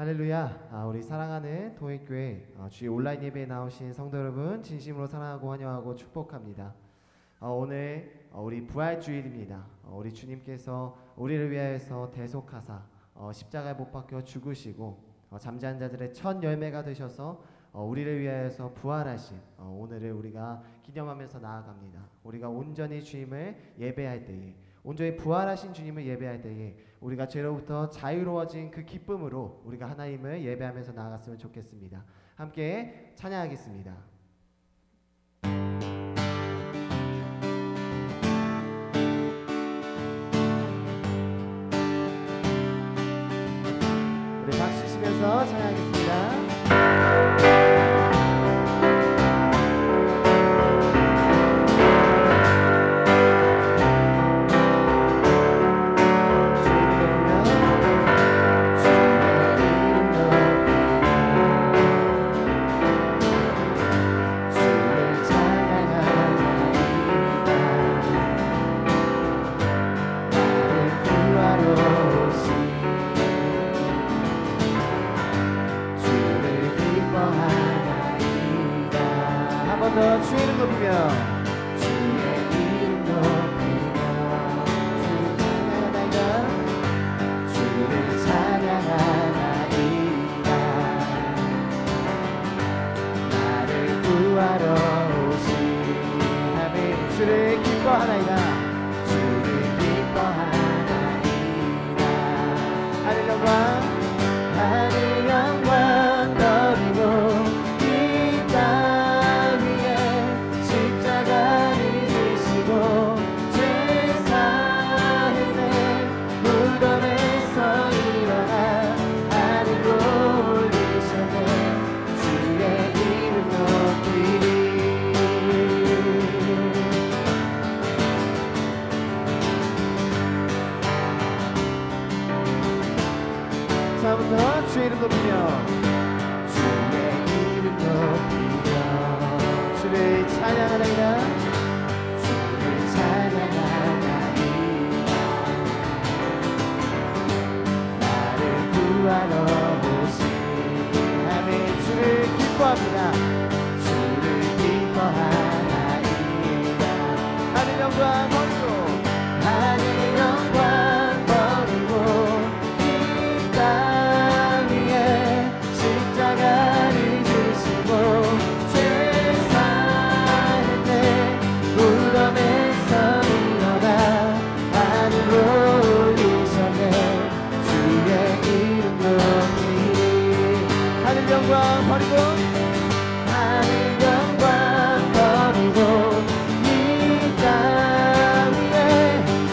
할렐루야. 우리 사랑하는 도입교회 주의 온라인 예배에 나오신 성도 여러분 진심으로 사랑하고 환영하고 축복합니다. 오늘 우리 부활주일입니다. 우리 주님께서 우리를 위하여서 대속하사 십자가에 못 박혀 죽으시고 잠자는 자들의 첫 열매가 되셔서 우리를 위하여서 부활하신 오늘을 우리가 기념하면서 나아갑니다. 우리가 온전히 주님을 예배할 때에, 온전히 부활하신 주님을 예배할 때에 우리가 죄로부터 자유로워진 그 기쁨으로 우리가 하나님을 예배하면서 나아갔으면 좋겠습니다. 함께 찬양하겠습니다. 우리 박수 치면서 찬양하겠습니다. 주의 이름 높이며 주의 이름 높이며 주를 찬양하나이다. 나를 구하러 오신 하나님 주를 기뻐하나이다. 주를 기뻐하나이다. 하늘 영광 하늘 영광 너리고 처음부터 주의 이름 높이며 주의 이름 높이며 주를 찬양하나이다. 주를 찬양하나이다. 나를 구하러 오신 하나님 주를 기뻐합니다. 주를 기뻐하나이다. 하늘 영광 버리고 하늘 영광 버리고 영광 버리고 하늘 영광 버리고 이 땅 위에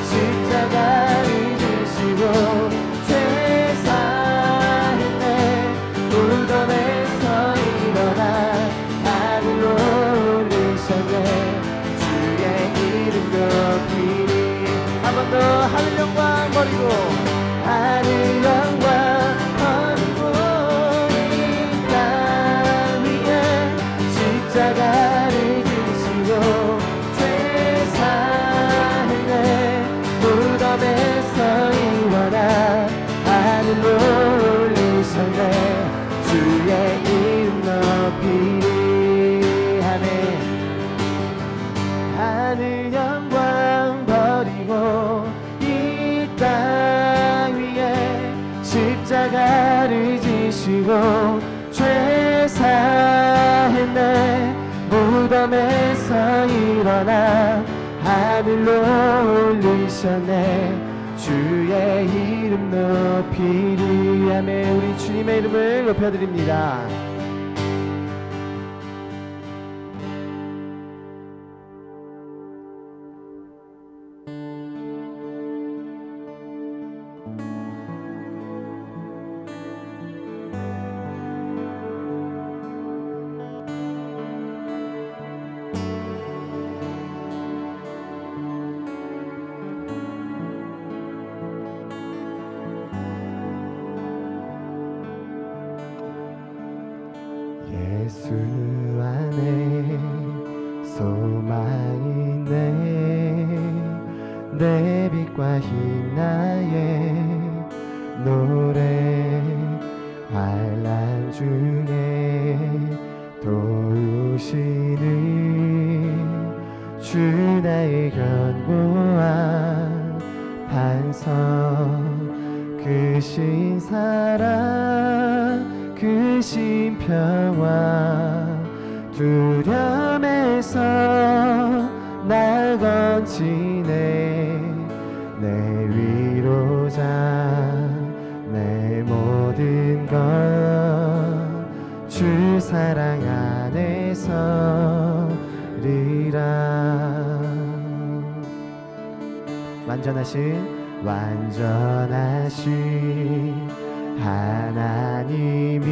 십자가를 지시고 죄 사했네. 무덤에서 일어나 하늘로 올리셨네. 주의 이름 높이리. 한 번 더 하늘 영광 버리고 하늘 영광 십자가를 지시고 죄 사했네. 무덤에서 일어나 하늘로 올리셨네. 주의 이름 높이리. 하늘 영광 버리고 이 땅 위에 십자가를 지시고 죄 사했네. 무덤에서 일어나 하늘로 올리셨네. 주의 이름 높이리. 아멘. 우리 주님의 이름을 높여드립니다. 예수 안에 소망이 내 빛과 힘 나의 노래 크신 사랑 크신 평화 두려움에서 날 건지네 내 위로자 내 모든 것 주 사랑 안에서 리라 완전하신 하나님이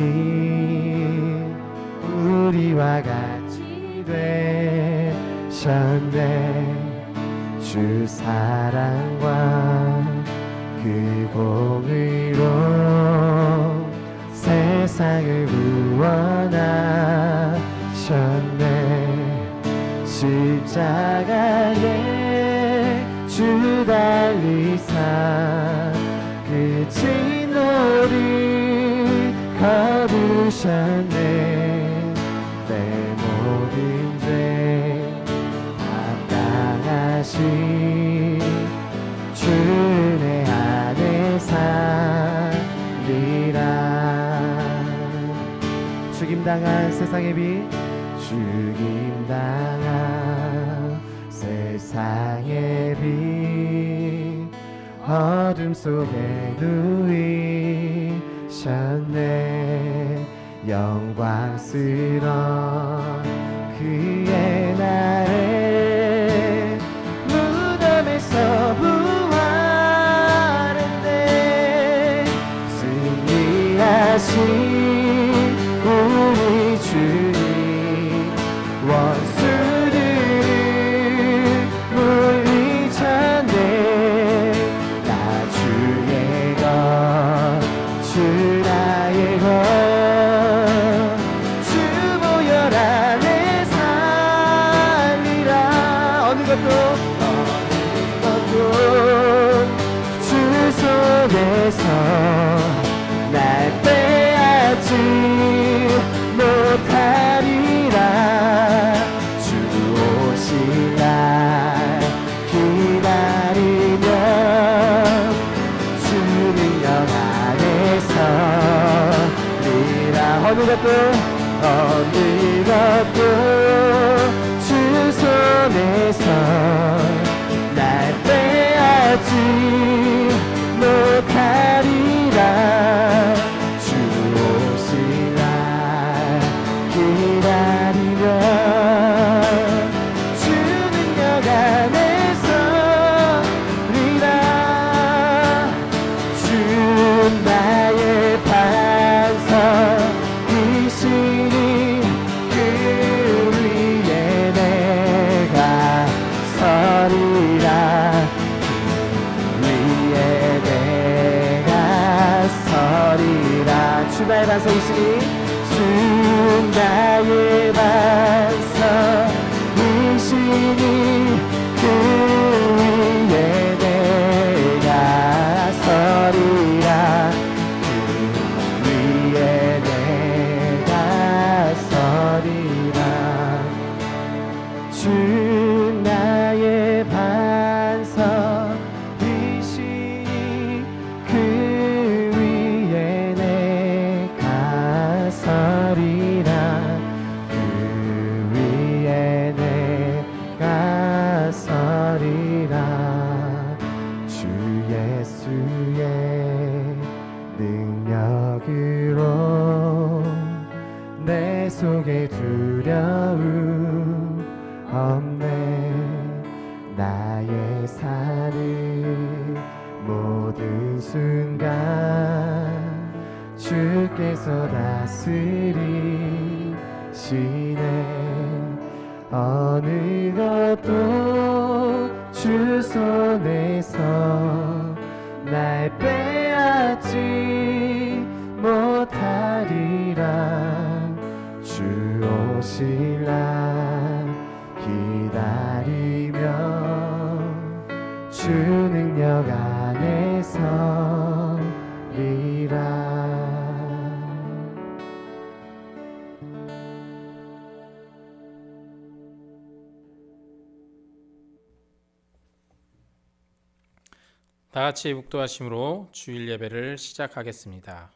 우리와 같이 되셨네 주 사랑과 그 공의로 세상을 구원하셨네 십자가에 주 달리사 그 진노를 거두셨네 내 모든 죄 감당하신 주 내 안에 살리라 죽임당한 세상의 빛 죽임당한 세상의 빛 어둠 속에 누이셨네 영광스러운 그의 날에 무덤에서 부활했네 승리하신 우리 주님 원수들을 물리쳤네 나 주의 것 주 나의 것 주 보혈 안에 살리라 어느 것도 주 손에서 날 빼앗지 못하리라 주 오실 날 기다리며 주 능력 안에서 리라 어느 것도 주 손에서 날 빼앗지 못하리라 주 오실 날 기다리며 주 능력 안에서 리라 주 나의 반석이시니 그 위에 내가 서리라 주 나의 반석이시니 주 나의 반석이시니 그 위에 내가 서리라 그 위에 내가 서리라 주 나의 반석이시니 그 내 속에 두려움 없네 나의 사는 모든 순간 주께서 다스리시네 어느 것도 주 손에서 날 빼앗지 못하리라 주 오실 날 기다리며 주 능력 안에서 리라 다 같이 묵도하심으로 주일 예배를 시작하겠습니다.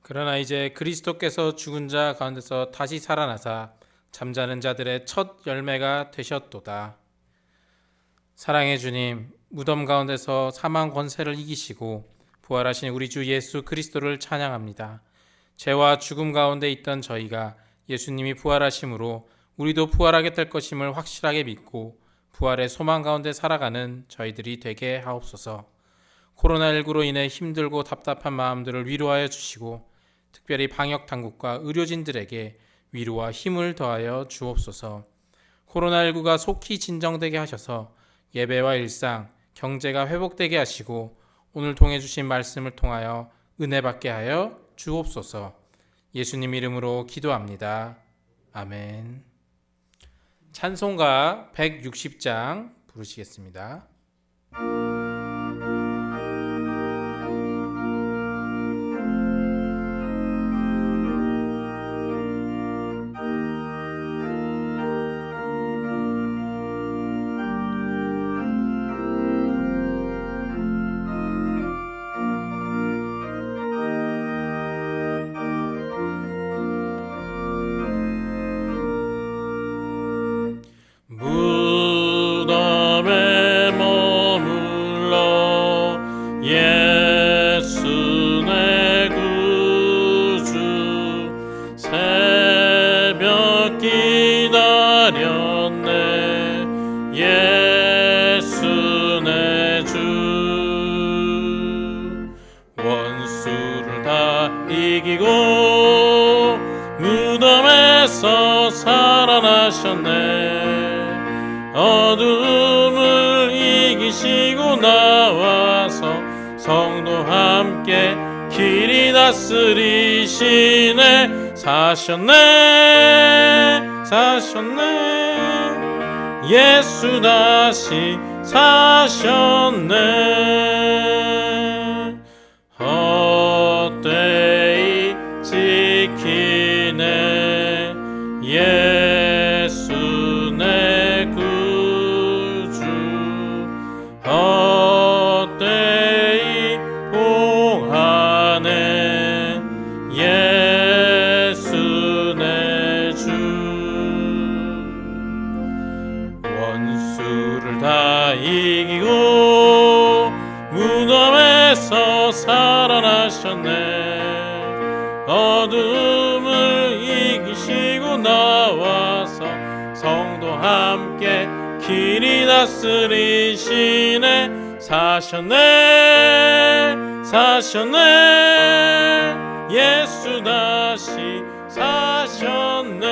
그러나 이제 그리스도께서 죽은 자 가운데서 다시 살아나사 잠자는 자들의 첫 열매가 되셨도다. 사랑의 주님, 무덤 가운데서 사망 권세를 이기시고 부활하신 우리 주 예수 그리스도를 찬양합니다. 죄와 죽음 가운데 있던 저희가 예수님이 부활하심으로 우리도 부활하게 될 것임을 확실하게 믿고 부활의 소망 가운데 살아가는 저희들이 되게 하옵소서. 코로나19로 인해 힘들고 답답한 마음들을 위로하여 주시고 특별히 방역 당국과 의료진들에게 위로와 힘을 더하여 주옵소서. 코로나19가 속히 진정되게 하셔서 예배와 일상, 경제가 회복되게 하시고 오늘 통해 주신 말씀을 통하여 은혜 받게 하여 주옵소서. 예수님 이름으로 기도합니다. 아멘. 찬송가 160장 부르시겠습니다. 이기고 무덤에서 살아나셨네. 어둠을 이기시고 나와서 성도 함께 길이 다스리시네. 사셨네 사셨네 예수 다시 사셨네. 헛되이 지키네 예수 내 구주. 헛되이 봉하네 예수 내 주. 원수를 다 이기고 무덤에서 살아나셨네. 어둠을 이기시고 나와서 성도 함께 길이 다스리시네. 사셨네 사셨네 예수 다시 사셨네.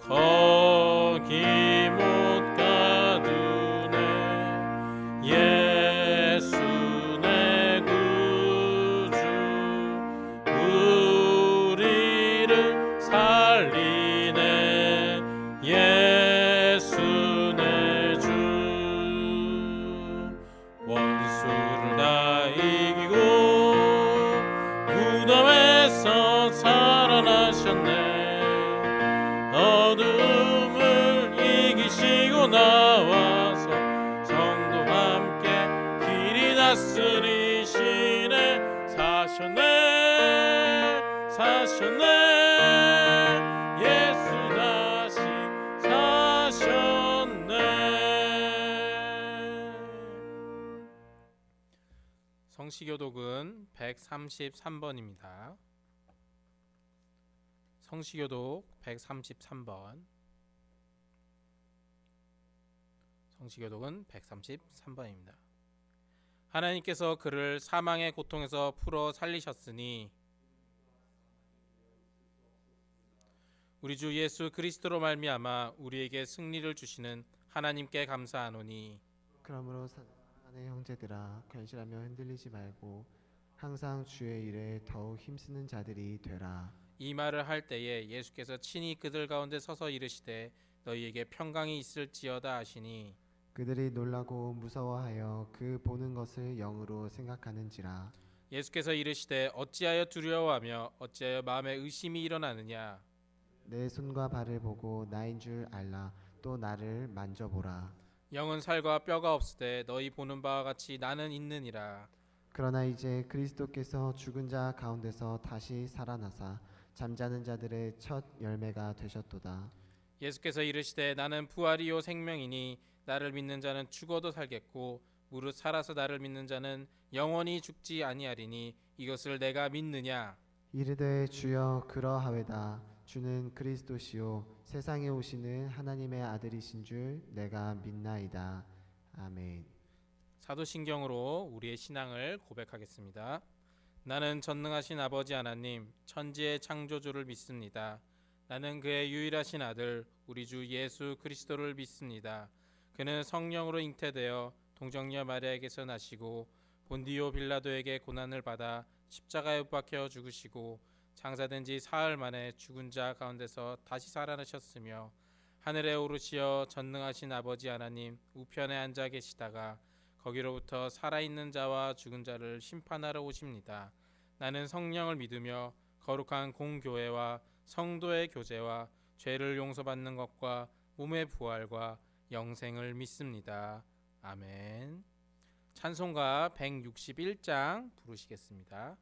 거기 못 가두네 예수 내 구주. 우리를 살리네 예수 내 주. 원수를 다 이기고 무덤에서 살아나셨네. 어둠을 이기시고 나와서 성도 함께 길이 다스리시네. 사셨네 사셨네 예수 다시 사셨네. 성시교독은 133번입니다. 성시교독 133번. 성시교독은 133번입니다. 하나님께서 그를 사망의 고통에서 풀어 살리셨으니 우리 주 예수 그리스도로 말미암아 우리에게 승리를 주시는 하나님께 감사하노니 그러므로 사랑하는 형제들아 견실하며 흔들리지 말고 항상 주의 일에 더욱 힘쓰는 자들이 되라. 이 말을 할 때에 예수께서 친히 그들 가운데 서서 이르시되 너희에게 평강이 있을지어다 하시니 그들이 놀라고 무서워하여 그 보는 것을 영으로 생각하는지라. 예수께서 이르시되 어찌하여 두려워하며 어찌하여 마음에 의심이 일어나느냐. 내 손과 발을 보고 나인 줄 알라. 또 나를 만져보라. 영은 살과 뼈가 없으되 너희 보는 바와 같이 나는 있느니라. 그러나 이제 그리스도께서 죽은 자 가운데서 다시 살아나사 잠자는 자들의 첫 열매가 되셨도다. 예수께서 이르시되 나는 부활이요 생명이니 나를 믿는 자는 죽어도 살겠고 무릇 살아서 나를 믿는 자는 영원히 죽지 아니하리니 이것을 내가 믿느냐. 이르되 주여 그러하외다. 주는 그리스도시요 세상에 오시는 하나님의 아들이신 줄 내가 믿나이다. 아멘. 사도신경으로 우리의 신앙을 고백하겠습니다. 나는 전능하신 아버지 하나님 천지의 창조주를 믿습니다. 나는 그의 유일하신 아들 우리 주 예수 그리스도를 믿습니다. 그는 성령으로 잉태되어 동정녀 마리아에게서 나시고 본디오 빌라도에게 고난을 받아 십자가에 못 박혀 죽으시고 장사된 지 사흘 만에 죽은 자 가운데서 다시 살아나셨으며 하늘에 오르시어 전능하신 아버지 하나님 우편에 앉아 계시다가 거기로부터 살아있는 자와 죽은 자를 심판하러 오십니다. 나는 성령을 믿으며 거룩한 공교회와 성도의 교제와 죄를 용서받는 것과 몸의 부활과 영생을 믿습니다. 아멘. 찬송가 161장 부르시겠습니다.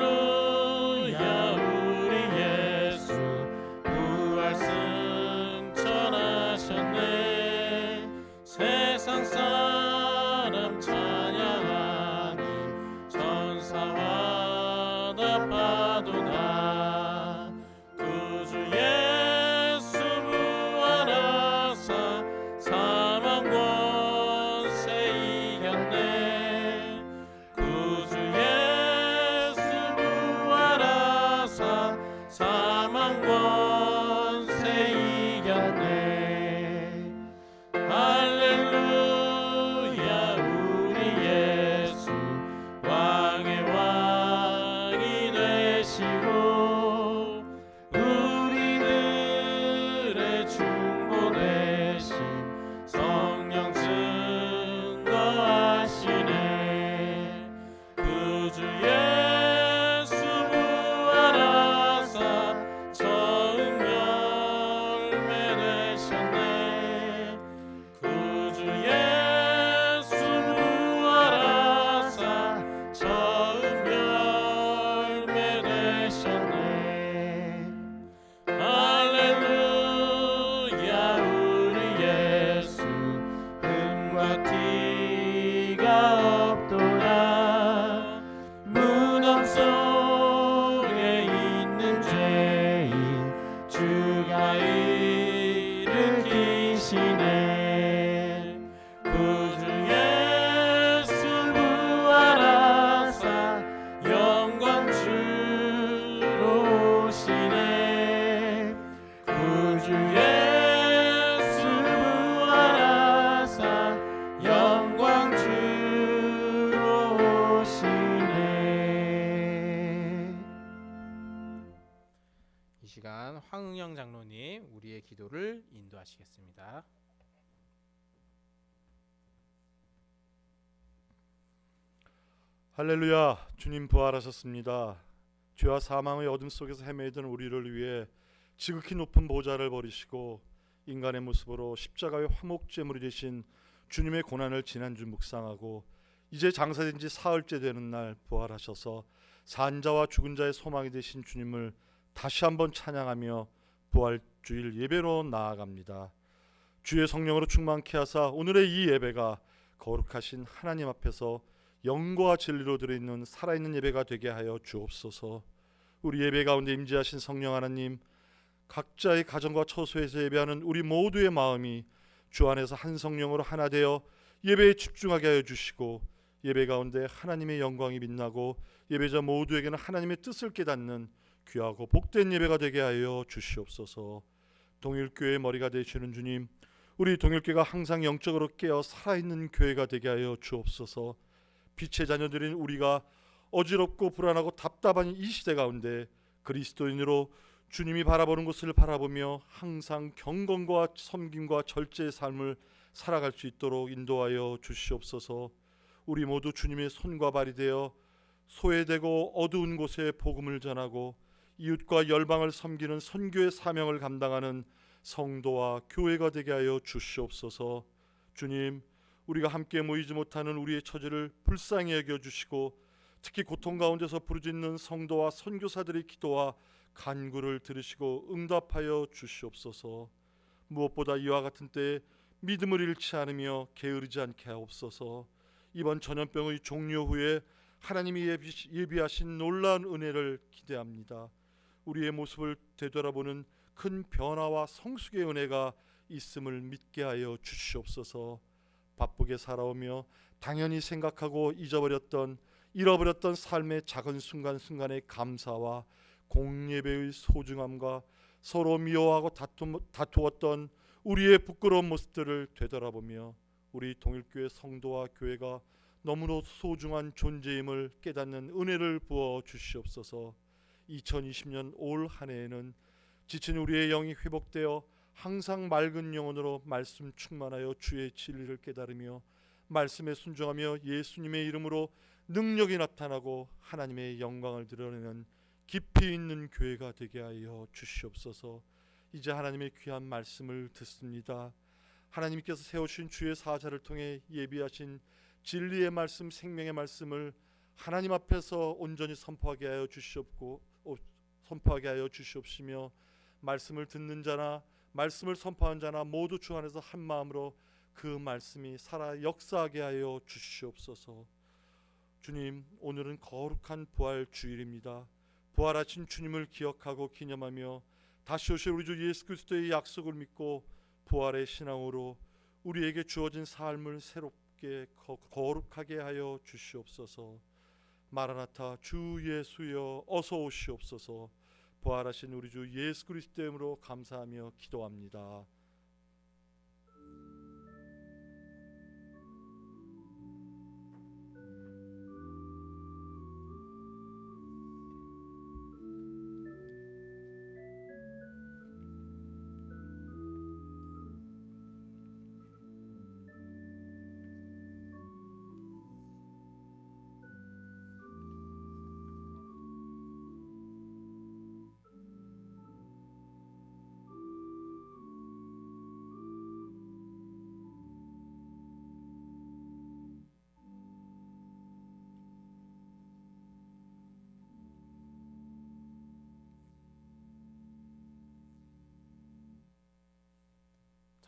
할렐루야 우리 예수 부활 승천하셨네. 세상 사람 찬양하니 천사와 답하도다. 구주 예수 부활하사 사망 권세 이겼네. 구주 사망 권세 이겼네. 할렐루야 우리 예수 왕의 왕이 되시고 우리들의 중보 되신 성령 증거하시네. 구주 예수 부활하사 처음 열매 되셨네. 구주 예수 부활하사 처음 열매 되셨네. 할렐루야 우리 예수 흠과 티가 없도다. 무덤 속에 있는 죄인 주가 일으키시네. 구주 예수 부활하사 영광 주로 오시네. 구주 예수 부활하사 영광 주로 오시네. 이 시간 황응영 장로님 우리의 기도를 인도하시겠습니다. 할렐루야. 주님 부활하셨습니다. 죄와 사망의 어둠 속에서 헤매던 우리를 위해 지극히 높은 보좌를 버리시고 인간의 모습으로 십자가의 화목제물이 되신 주님의 고난을 지난주 묵상하고 이제 장사된 지 사흘째 되는 날 부활하셔서 산자와 죽은 자의 소망이 되신 주님을 다시 한번 찬양하며 부활주일 예배로 나아갑니다. 주의 성령으로 충만케 하사 오늘의 이 예배가 거룩하신 하나님 앞에서 영과 진리로 들어있는 살아있는 예배가 되게 하여 주옵소서. 우리 예배 가운데 임재하신 성령 하나님, 각자의 가정과 처소에서 예배하는 우리 모두의 마음이 주 안에서 한 성령으로 하나 되어 예배에 집중하게 하여 주시고 예배 가운데 하나님의 영광이 빛나고 예배자 모두에게는 하나님의 뜻을 깨닫는 귀하고 복된 예배가 되게 하여 주시옵소서. 동일교회의 머리가 되시는 주님, 우리 동일교회가 항상 영적으로 깨어 살아있는 교회가 되게 하여 주옵소서. 빛의 자녀들인 우리가 어지럽고 불안하고 답답한 이 시대 가운데 그리스도인으로 주님이 바라보는 곳을 바라보며 항상 경건과 섬김과 절제의 삶을 살아갈 수 있도록 인도하여 주시옵소서. 우리 모두 주님의 손과 발이 되어 소외되고 어두운 곳에 복음을 전하고 이웃과 열방을 섬기는 선교의 사명을 감당하는 성도와 교회가 되게 하여 주시옵소서. 주님, 우리가 함께 모이지 못하는 우리의 처지를 불쌍히 여겨주시고 특히 고통 가운데서 부르짖는 성도와 선교사들의 기도와 간구를 들으시고 응답하여 주시옵소서. 무엇보다 이와 같은 때에 믿음을 잃지 않으며 게으르지 않게 하옵소서. 이번 전염병의 종료 후에 하나님이 예비하신 놀라운 은혜를 기대합니다. 우리의 모습을 되돌아보는 큰 변화와 성숙의 은혜가 있음을 믿게 하여 주시옵소서. 바쁘게 살아오며 당연히 생각하고 잃어버렸던 삶의 작은 순간순간의 감사와 공예배의 소중함과 서로 미워하고 다투었던 우리의 부끄러운 모습들을 되돌아보며 우리 동일교회 성도와 교회가 너무도 소중한 존재임을 깨닫는 은혜를 부어 주시옵소서. 2020년 올 한 해에는 지친 우리의 영이 회복되어 항상 맑은 영혼으로 말씀 충만하여 주의 진리를 깨달으며 말씀에 순종하며 예수님의 이름으로 능력이 나타나고 하나님의 영광을 드러내는 깊이 있는 교회가 되게 하여 주시옵소서. 이제 하나님의 귀한 말씀을 듣습니다. 하나님께서 세우신 주의 사자를 통해 예비하신 진리의 말씀, 생명의 말씀을 하나님 앞에서 온전히 선포하게 하여 주시옵시며 말씀을 듣는 자나 말씀을 선포하는 자나 모두 주 안에서 한 마음으로 그 말씀이 살아 역사하게 하여 주시옵소서. 주님, 오늘은 거룩한 부활 주일입니다. 부활하신 주님을 기억하고 기념하며 다시 오실 우리 주 예수 그리스도의 약속을 믿고 부활의 신앙으로 우리에게 주어진 삶을 새롭게 거룩하게 하여 주시옵소서. 마라나타, 주 예수여 어서 오시옵소서. 부활하신 우리 주 예수 그리스도의 이름으로 감사하며 기도합니다.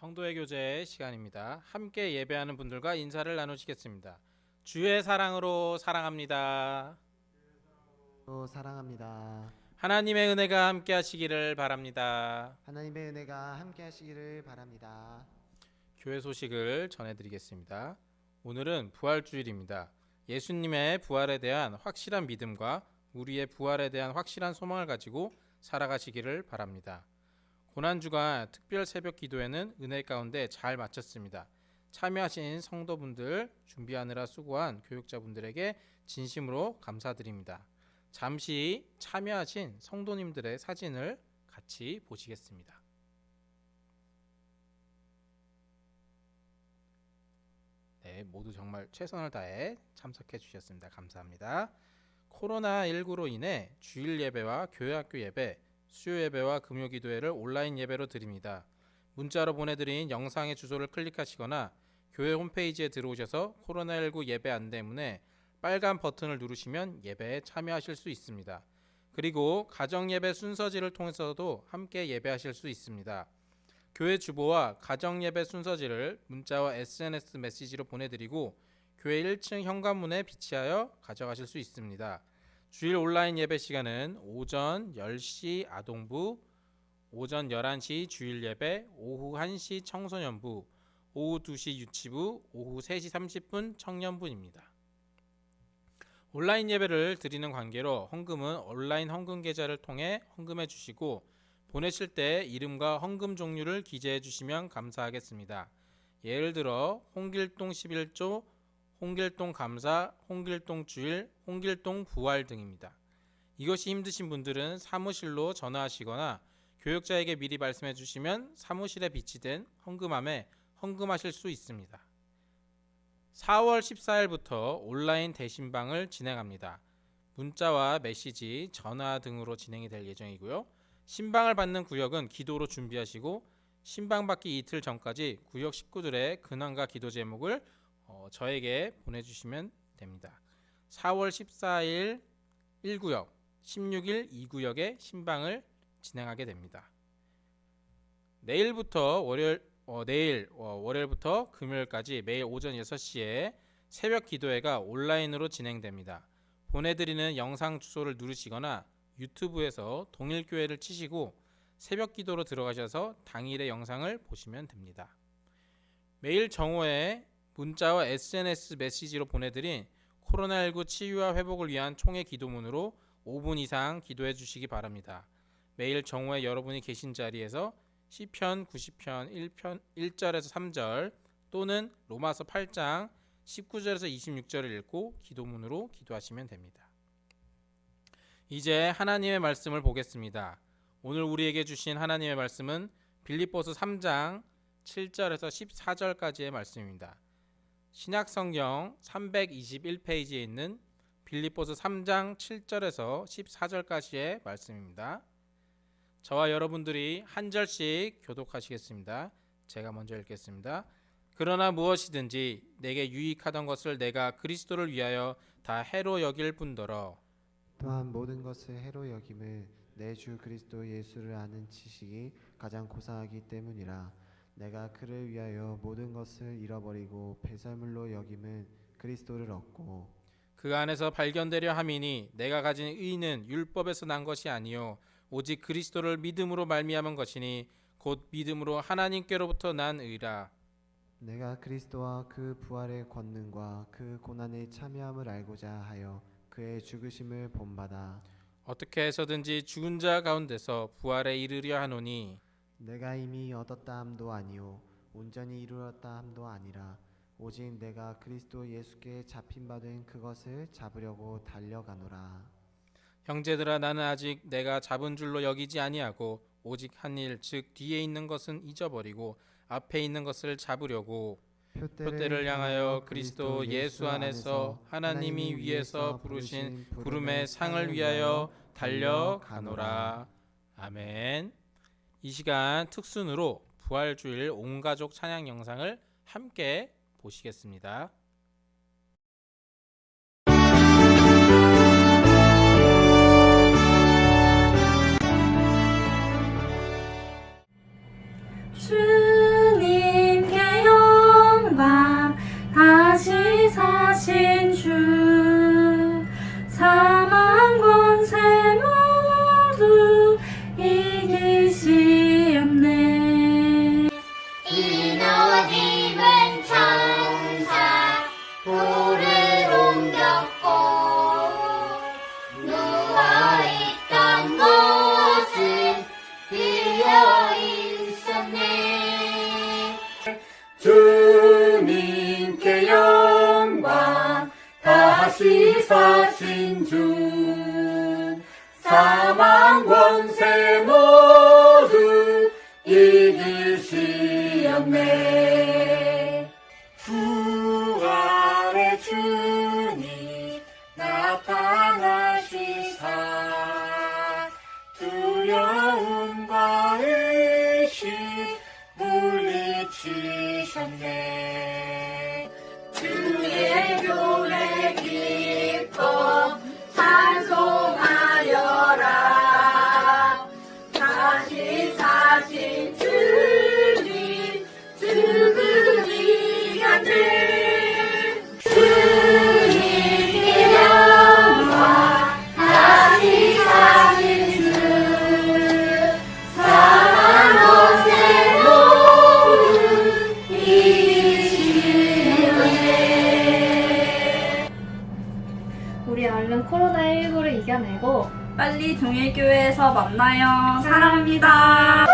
성도의 교제 시간입니다. 함께 예배하는 분들과 인사를 나누시겠습니다. 주의 사랑으로 사랑합니다. 또 사랑합니다. 하나님의 은혜가 함께 하시기를 바랍니다. 하나님의 은혜가 함께 하시기를 바랍니다. 교회 소식을 전해드리겠습니다. 오늘은 부활주일입니다. 예수님의 부활에 대한 확실한 믿음과 우리의 부활에 대한 확실한 소망을 가지고 살아가시기를 바랍니다. 고난주간 특별 새벽 기도회는 은혜 가운데 잘 마쳤습니다. 참여하신 성도분들, 준비하느라 수고한 교육자분들에게 진심으로 감사드립니다. 잠시 참여하신 성도님들의 사진을 같이 보시겠습니다. 네, 모두 정말 최선을 다해 참석해 주셨습니다. 감사합니다. 코로나19로 인해 주일 예배와 교회학교 예배, 수요 예배와 금요 기도회를 온라인 예배로 드립니다. 문자로 보내드린 영상의 주소를 클릭하시거나 교회 홈페이지에 들어오셔서 코로나19 예배 안내문에 빨간 버튼을 누르시면 예배에 참여하실 수 있습니다. 그리고 가정예배 순서지를 통해서도 함께 예배하실 수 있습니다. 교회 주보와 가정예배 순서지를 문자와 SNS 메시지로 보내드리고 교회 1층 현관문에 비치하여 가져가실 수 있습니다. 주일 온라인 예배 시간은 오전 10시 아동부, 오전 11시 주일 예배, 오후 1시 청소년부, 오후 2시 유치부, 오후 3시 30분 청년부입니다. 온라인 예배를 드리는 관계로 헌금은 온라인 헌금 계좌를 통해 헌금해 주시고 보내실 때 이름과 헌금 종류를 기재해 주시면 감사하겠습니다. 예를 들어 홍길동 11조, 홍길동 감사, 홍길동 주일, 홍길동 부활 등입니다. 이것이 힘드신 분들은 사무실로 전화하시거나 교역자에게 미리 말씀해 주시면 사무실에 비치된 헌금함에 헌금하실 수 있습니다. 4월 14일부터 온라인 대신방을 진행합니다. 문자와 메시지, 전화 등으로 진행이 될 예정이고요. 신방을 받는 구역은 기도로 준비하시고 신방 받기 이틀 전까지 구역 식구들의 근황과 기도 제목을 저에게 보내주시면 됩니다. 4월 14일 1구역, 16일 2구역에 신방을 진행하게 됩니다. 내일부터 월요일부터 금요일까지 매일 오전 6시에 새벽 기도회가 온라인으로 진행됩니다. 보내드리는 영상 주소를 누르시거나 유튜브에서 동일교회를 치시고 새벽 기도로 들어가셔서 당일의 영상을 보시면 됩니다. 매일 정오에 문자와 SNS 메시지로 보내드린 코로나19 치유와 회복을 위한 총회 기도문으로 5분 이상 기도해 주시기 바랍니다. 매일 정오에 여러분이 계신 자리에서 시편 90편 1절에서 3절 또는 로마서 8장 19절에서 26절을 읽고 기도문으로 기도하시면 됩니다. 이제 하나님의 말씀을 보겠습니다. 오늘 우리에게 주신 하나님의 말씀은 빌립보서 3장 7절에서 14절까지의 말씀입니다. 신약성경 321페이지에 있는 빌립보서 3장 7절에서 14절까지의 말씀입니다. 저와 여러분들이 한 절씩 교독하시겠습니다. 제가 먼저 읽겠습니다. 그러나 무엇이든지 내게 유익하던 것을 내가 그리스도를 위하여 다 해로 여길 뿐더러 또한 모든 것을 해로 여김을 내 주 그리스도 예수를 아는 지식이 가장 고상하기 때문이라. 내가 그를 위하여 모든 것을 잃어버리고 배설물로 여김은 그리스도를 얻고 그 안에서 발견되려 함이니 내가 가진 의는 율법에서 난 것이 아니요 오직 그리스도를 믿음으로 말미암은 것이니 곧 믿음으로 하나님께로부터 난 의라. 내가 그리스도와 그 부활의 권능과 그 고난에 참여함을 알고자 하여 그의 죽으심을 본받아 어떻게 해서든지 죽은 자 가운데서 부활에 이르려 하노니 내가 이미 얻었다 함도 아니요 온전히 이루었다 함도 아니라 오직 내가 그리스도 예수께 잡힌 바 된 그것을 잡으려고 달려가노라. 형제들아 나는 아직 내가 잡은 줄로 여기지 아니하고 오직 한 일 즉 뒤에 있는 것은 잊어버리고 앞에 있는 것을 잡으려고 표대를 향하여 그리스도 예수 안에서 하나님이 위에서 부르신 부름의 상을 위하여 달려가노라. 아멘. 이 시간 특순으로 부활주일 온가족 찬양 영상을 함께 보시겠습니다. 주님께 영광 다시 사신 주 사망 권세 모두 이기시옵네. 이너 입은 천사 불을 옮겼고 누워있던 곳은 비어있었네. 주님께 영광 다시 사신 주 사망 권세 모두 이기시옵네. 부활의 주님 나타나시사 두려움과 의심 물리치셨네. 코로나19를 이겨내고 빨리 동일교회에서 만나요. 사랑합니다.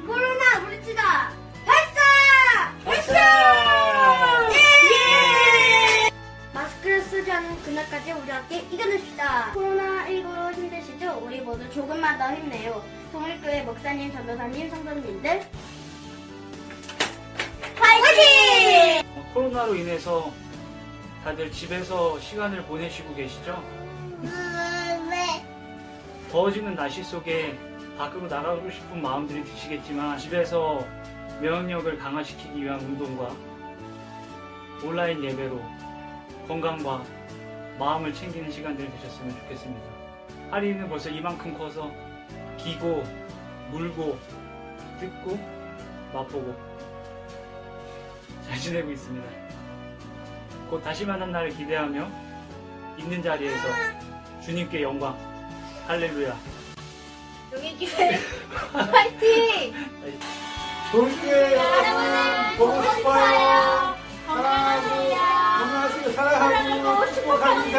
코로나 물리치다 발사! 마스크를 쓰지 않는 그날까지 우리 함께 이겨냅시다. 코로나19로 힘드시죠? 우리 모두 조금만 더 힘내요. 동일교회 목사님, 전도사님, 성도님들 화이팅! 코로나로 인해서 다들 집에서 시간을 보내시고 계시죠? 네. 더워지는 날씨 속에 밖으로 나가고 싶은 마음들이 드시겠지만 집에서 면역력을 강화시키기 위한 운동과 온라인 예배로 건강과 마음을 챙기는 시간들이 되셨으면 좋겠습니다. 하리는 벌써 이만큼 커서 기고, 물고, 뜯고, 맛보고 잘 지내고 있습니다. 곧 다시 만난 날을 기대하며 있는 자리에서 주님께 영광, 할렐루야. 동일교회 화이팅! 동일교회 여러분 보고 싶어요. 사랑하고 건강하시고 사랑하고 축복합니다.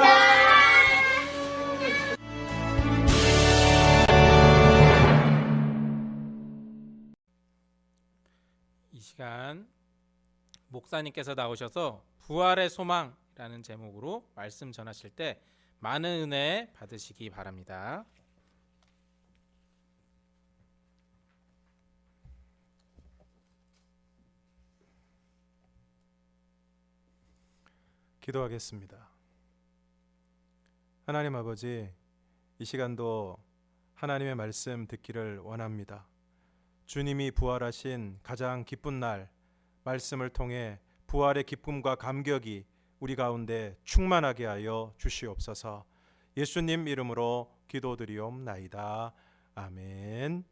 이 시간 목사님께서 나오셔서 부활의 소망이라는 제목으로 말씀 전하실 때 많은 은혜 받으시기 바랍니다. 기도하겠습니다. 하나님 아버지, 이 시간도 하나님의 말씀 듣기를 원합니다. 주님이 부활하신 가장 기쁜 날, 말씀을 통해 부활의 기쁨과 감격이 우리 가운데 충만하게 하여 주시옵소서. 예수님 이름으로 기도드리옵나이다. 아멘.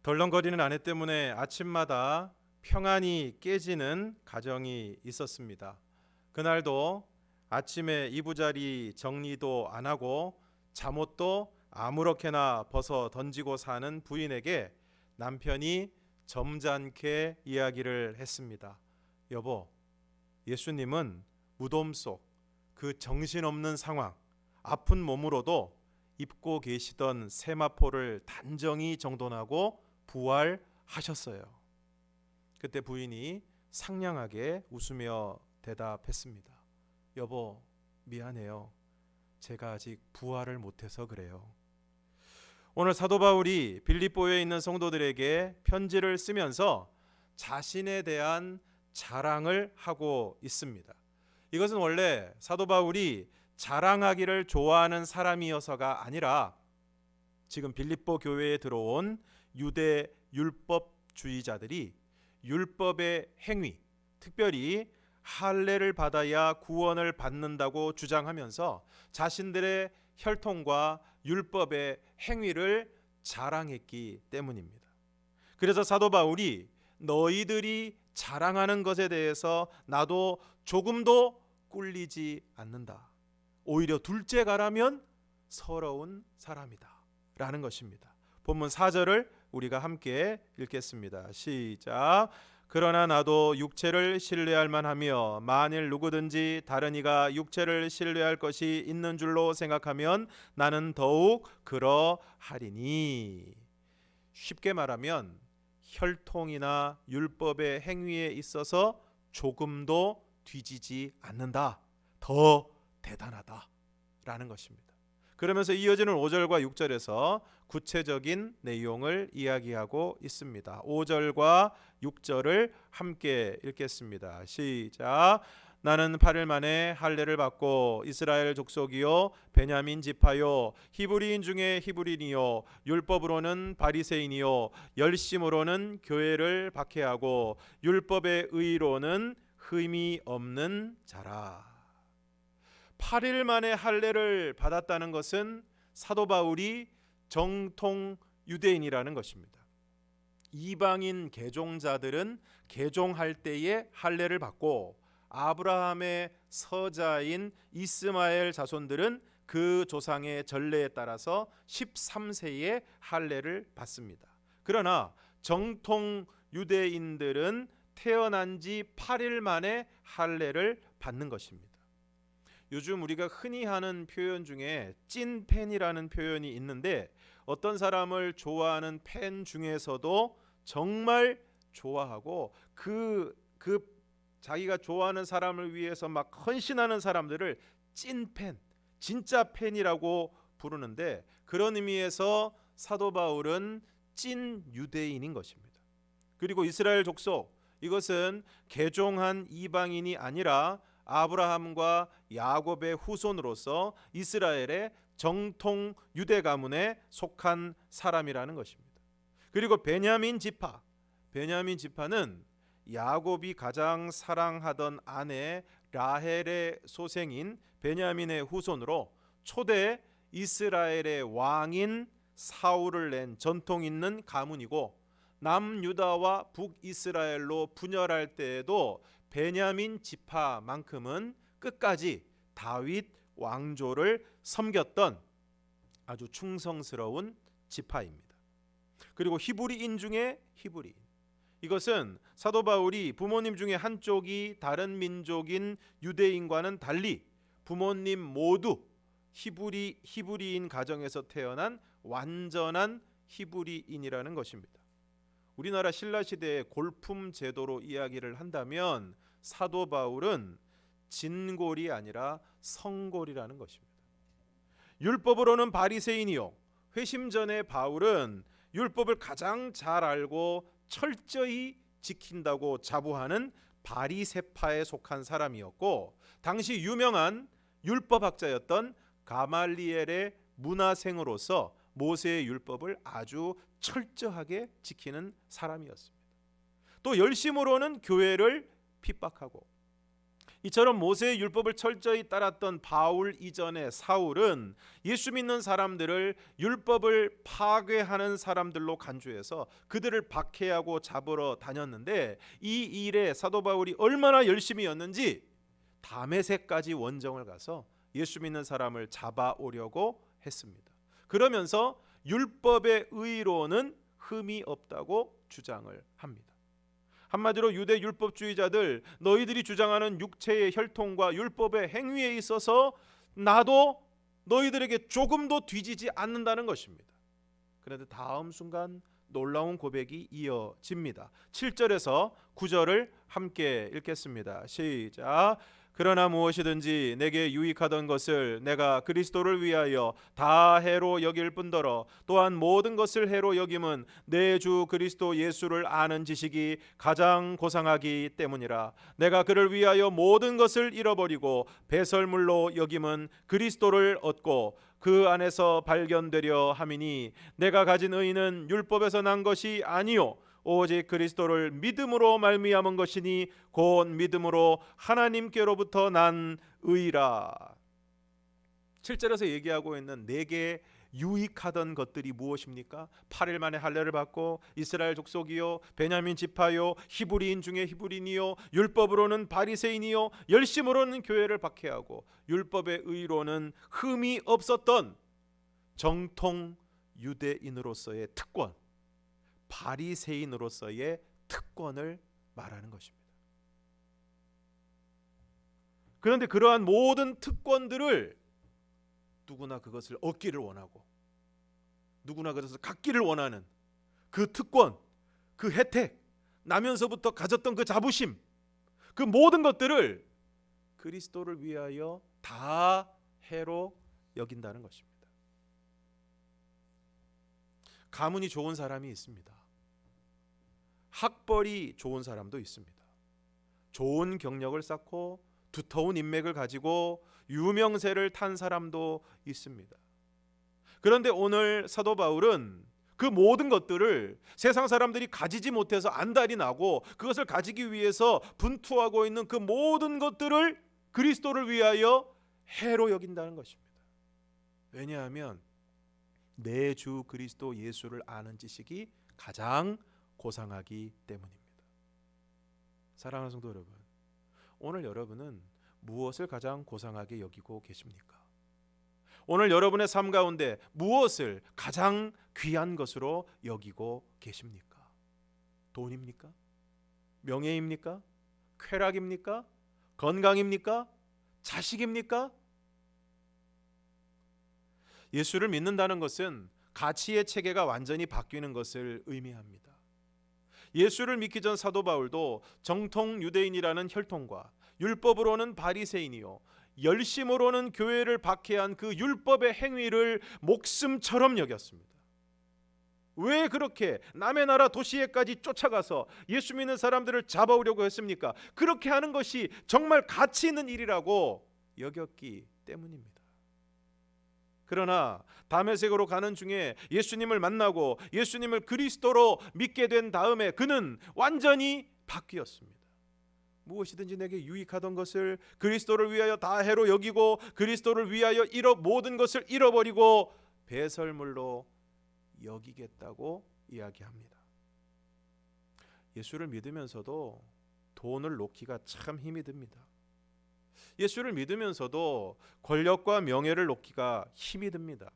덜렁거리는 아내 때문에 아침마다 평안이 깨지는 가정이 있었습니다. 그날도 아침에 이부자리 정리도 안 하고 잠옷도 아무렇게나 벗어 던지고 사는 부인에게 남편이 점잖게 이야기를 했습니다. 여보, 예수님은 무덤 속 그 정신없는 상황, 아픈 몸으로도 입고 계시던 세마포를 단정히 정돈하고 부활하셨어요. 그때 부인이 상냥하게 웃으며 대답했습니다. 여보, 미안해요. 제가 아직 부활을 못해서 그래요. 오늘 사도 바울이 빌립보에 있는 성도들에게 편지를 쓰면서 자신에 대한 자랑을 하고 있습니다. 이것은 원래 사도 바울이 자랑하기를 좋아하는 사람이어서가 아니라 지금 빌립보 교회에 들어온 유대 율법주의자들이 율법의 행위, 특별히 할례를 받아야 구원을 받는다고 주장하면서 자신들의 혈통과 율법의 행위를 자랑했기 때문입니다. 그래서 사도 바울이 너희들이 자랑하는 것에 대해서 나도 조금도 꿀리지 않는다. 오히려 둘째 가라면 서러운 사람이다 라는 것입니다. 본문 4절을 우리가 함께 읽겠습니다. 시작. 그러나 나도 육체를 신뢰할 만하며 만일 누구든지 다른 이가 육체를 신뢰할 것이 있는 줄로 생각하면 나는 더욱 그러하리니. 쉽게 말하면 혈통이나 율법의 행위에 있어서 조금도 뒤지지 않는다. 더 대단하다 라는 것입니다. 그러면서 이어지는 5절과 6절에서 구체적인 내용을 이야기하고 있습니다. 5절과 6절을 함께 읽겠습니다. 시작. 나는 8일 만에 할례를 받고 이스라엘 족속이요 베냐민 지파요 히브리인 중에 히브리인이요 율법으로는 바리새인이요 열심으로는 교회를 박해하고 율법의 의로는 흠이 없는 자라. 8일 만에 할례를 받았다는 것은 사도 바울이 정통 유대인이라는 것입니다. 이방인 개종자들은 개종할 때에 할례를 받고 아브라함의 서자인 이스마엘 자손들은 그 조상의 전례에 따라서 13세에 할례를 받습니다. 그러나 정통 유대인들은 태어난 지 8일 만에 할례를 받는 것입니다. 요즘 우리가 흔히 하는 표현 중에 찐팬이라는 표현이 있는데 어떤 사람을 좋아하는 팬 중에서도 정말 좋아하고 그 자기가 좋아하는 사람을 위해서 막 헌신하는 사람들을 찐팬, 진짜 팬이라고 부르는데 그런 의미에서 사도 바울은 찐 유대인인 것입니다. 그리고 이스라엘 족속, 이것은 개종한 이방인이 아니라 아브라함과 야곱의 후손으로서 이스라엘의 정통 유대 가문에 속한 사람이라는 것입니다. 그리고 베냐민 지파는 야곱이 가장 사랑하던 아내 라헬의 소생인 베냐민의 후손으로 초대 이스라엘의 왕인 사울을 낸 전통 있는 가문이고 남유다와 북이스라엘로 분열할 때에도 베냐민 지파만큼은 끝까지 다윗 왕조를 섬겼던 아주 충성스러운 지파입니다. 그리고 히브리인 중에 히브리인, 이것은 사도 바울이 부모님 중에 한쪽이 다른 민족인 유대인과는 달리 부모님 모두 히브리인 가정에서 태어난 완전한 히브리인이라는 것입니다. 우리나라 신라시대의 골품 제도로 이야기를 한다면 사도 바울은 진골이 아니라 성골이라는 것입니다. 율법으로는 바리새인이요, 회심 전에 바울은 율법을 가장 잘 알고 철저히 지킨다고 자부하는 바리새파에 속한 사람이었고 당시 유명한 율법학자였던 가말리엘의 문화생으로서 모세의 율법을 아주 철저하게 지키는 사람이었습니다. 또 열심으로는 교회를 핍박하고, 이처럼 모세의 율법을 철저히 따랐던 바울 이전의 사울은 예수 믿는 사람들을 율법을 파괴하는 사람들로 간주해서 그들을 박해하고 잡으러 다녔는데 이 일에 사도 바울이 얼마나 열심히였는지 다메섹까지 원정을 가서 예수 믿는 사람을 잡아오려고 했습니다. 그러면서 율법의 의로는 흠이 없다고 주장을 합니다. 한마디로 유대 율법주의자들, 너희들이 주장하는 육체의 혈통과 율법의 행위에 있어서 나도 너희들에게 조금도 뒤지지 않는다는 것입니다. 그런데 다음 순간 놀라운 고백이 이어집니다. 7절에서 9절을 함께 읽겠습니다. 시작. 그러나 무엇이든지 내게 유익하던 것을 내가 그리스도를 위하여 다 해로 여길 뿐더러 또한 모든 것을 해로 여김은 내 주 그리스도 예수를 아는 지식이 가장 고상하기 때문이라. 내가 그를 위하여 모든 것을 잃어버리고 배설물로 여김은 그리스도를 얻고 그 안에서 발견되려 함이니 내가 가진 의는 율법에서 난 것이 아니요 오직 그리스도를 믿음으로 말미암은 것이니 곧 믿음으로 하나님께로부터 난 의라. 7절에서 얘기하고 있는 내게 유익하던 것들이 무엇입니까? 8일 만에 할례를 받고 이스라엘 족속이요, 베냐민 지파요, 히브리인 중에 히브리인이요, 율법으로는 바리새인이요, 열심으로는 교회를 박해하고 율법의 의로는 흠이 없었던 정통 유대인으로서의 특권, 바리새인으로서의 특권을 말하는 것입니다. 그런데 그러한 모든 특권들을 누구나 그것을 얻기를 원하고 누구나 그것을 갖기를 원하는 그 특권, 그 혜택, 나면서부터 가졌던 그 자부심, 그 모든 것들을 그리스도를 위하여 다 해로 여긴다는 것입니다. 가문이 좋은 사람이 있습니다. 학벌이 좋은 사람도 있습니다. 좋은 경력을 쌓고 두터운 인맥을 가지고 유명세를 탄 사람도 있습니다. 그런데 오늘 사도 바울은 그 모든 것들을 세상 사람들이 가지지 못해서 안달이 나고 그것을 가지기 위해서 분투하고 있는 그 모든 것들을 그리스도를 위하여 해로 여긴다는 것입니다. 왜냐하면 내 주 그리스도 예수를 아는 지식이 가장 고상하기 때문입니다. 사랑하는 성도 여러분, 오늘 여러분은 무엇을 가장 고상하게 여기고 계십니까? 오늘 여러분의 삶 가운데 무엇을 가장 귀한 것으로 여기고 계십니까? 돈입니까? 명예입니까? 쾌락입니까? 건강입니까? 자식입니까? 예수를 믿는다는 것은 가치의 체계가 완전히 바뀌는 것을 의미합니다. 예수를 믿기 전 사도 바울도 정통 유대인이라는 혈통과 율법으로는 바리새인이요 열심으로는 교회를 박해한 그 율법의 행위를 목숨처럼 여겼습니다. 왜 그렇게 남의 나라 도시에까지 쫓아가서 예수 믿는 사람들을 잡아오려고 했습니까? 그렇게 하는 것이 정말 가치 있는 일이라고 여겼기 때문입니다. 그러나 다메섹으로 가는 중에 예수님을 만나고 예수님을 그리스도로 믿게 된 다음에 그는 완전히 바뀌었습니다. 무엇이든지 내게 유익하던 것을 그리스도를 위하여 다 해로 여기고 그리스도를 위하여 모든 것을 잃어버리고 배설물로 여기겠다고 이야기합니다. 예수를 믿으면서도 돈을 놓기가 참 힘이 듭니다. 예수를 믿으면서도 권력과 명예를 놓기가 힘이 듭니다.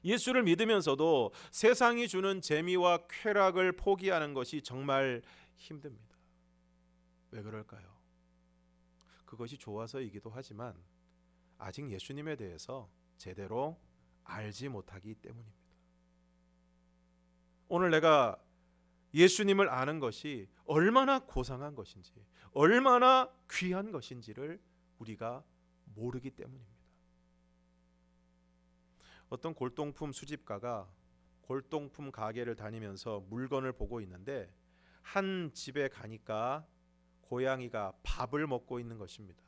예수를 믿으면서도 세상이 주는 재미와 쾌락을 포기하는 것이 정말 힘듭니다. 왜 그럴까요? 그것이 좋아서이기도 하지만 아직 예수님에 대해서 제대로 알지 못하기 때문입니다. 오늘 내가 예수님을 아는 것이 얼마나 고상한 것인지, 얼마나 귀한 것인지를 우리가 모르기 때문입니다. 어떤 골동품 수집가가 골동품 가게를 다니면서 물건을 보고 있는데 한 집에 가니까 고양이가 밥을 먹고 있는 것입니다.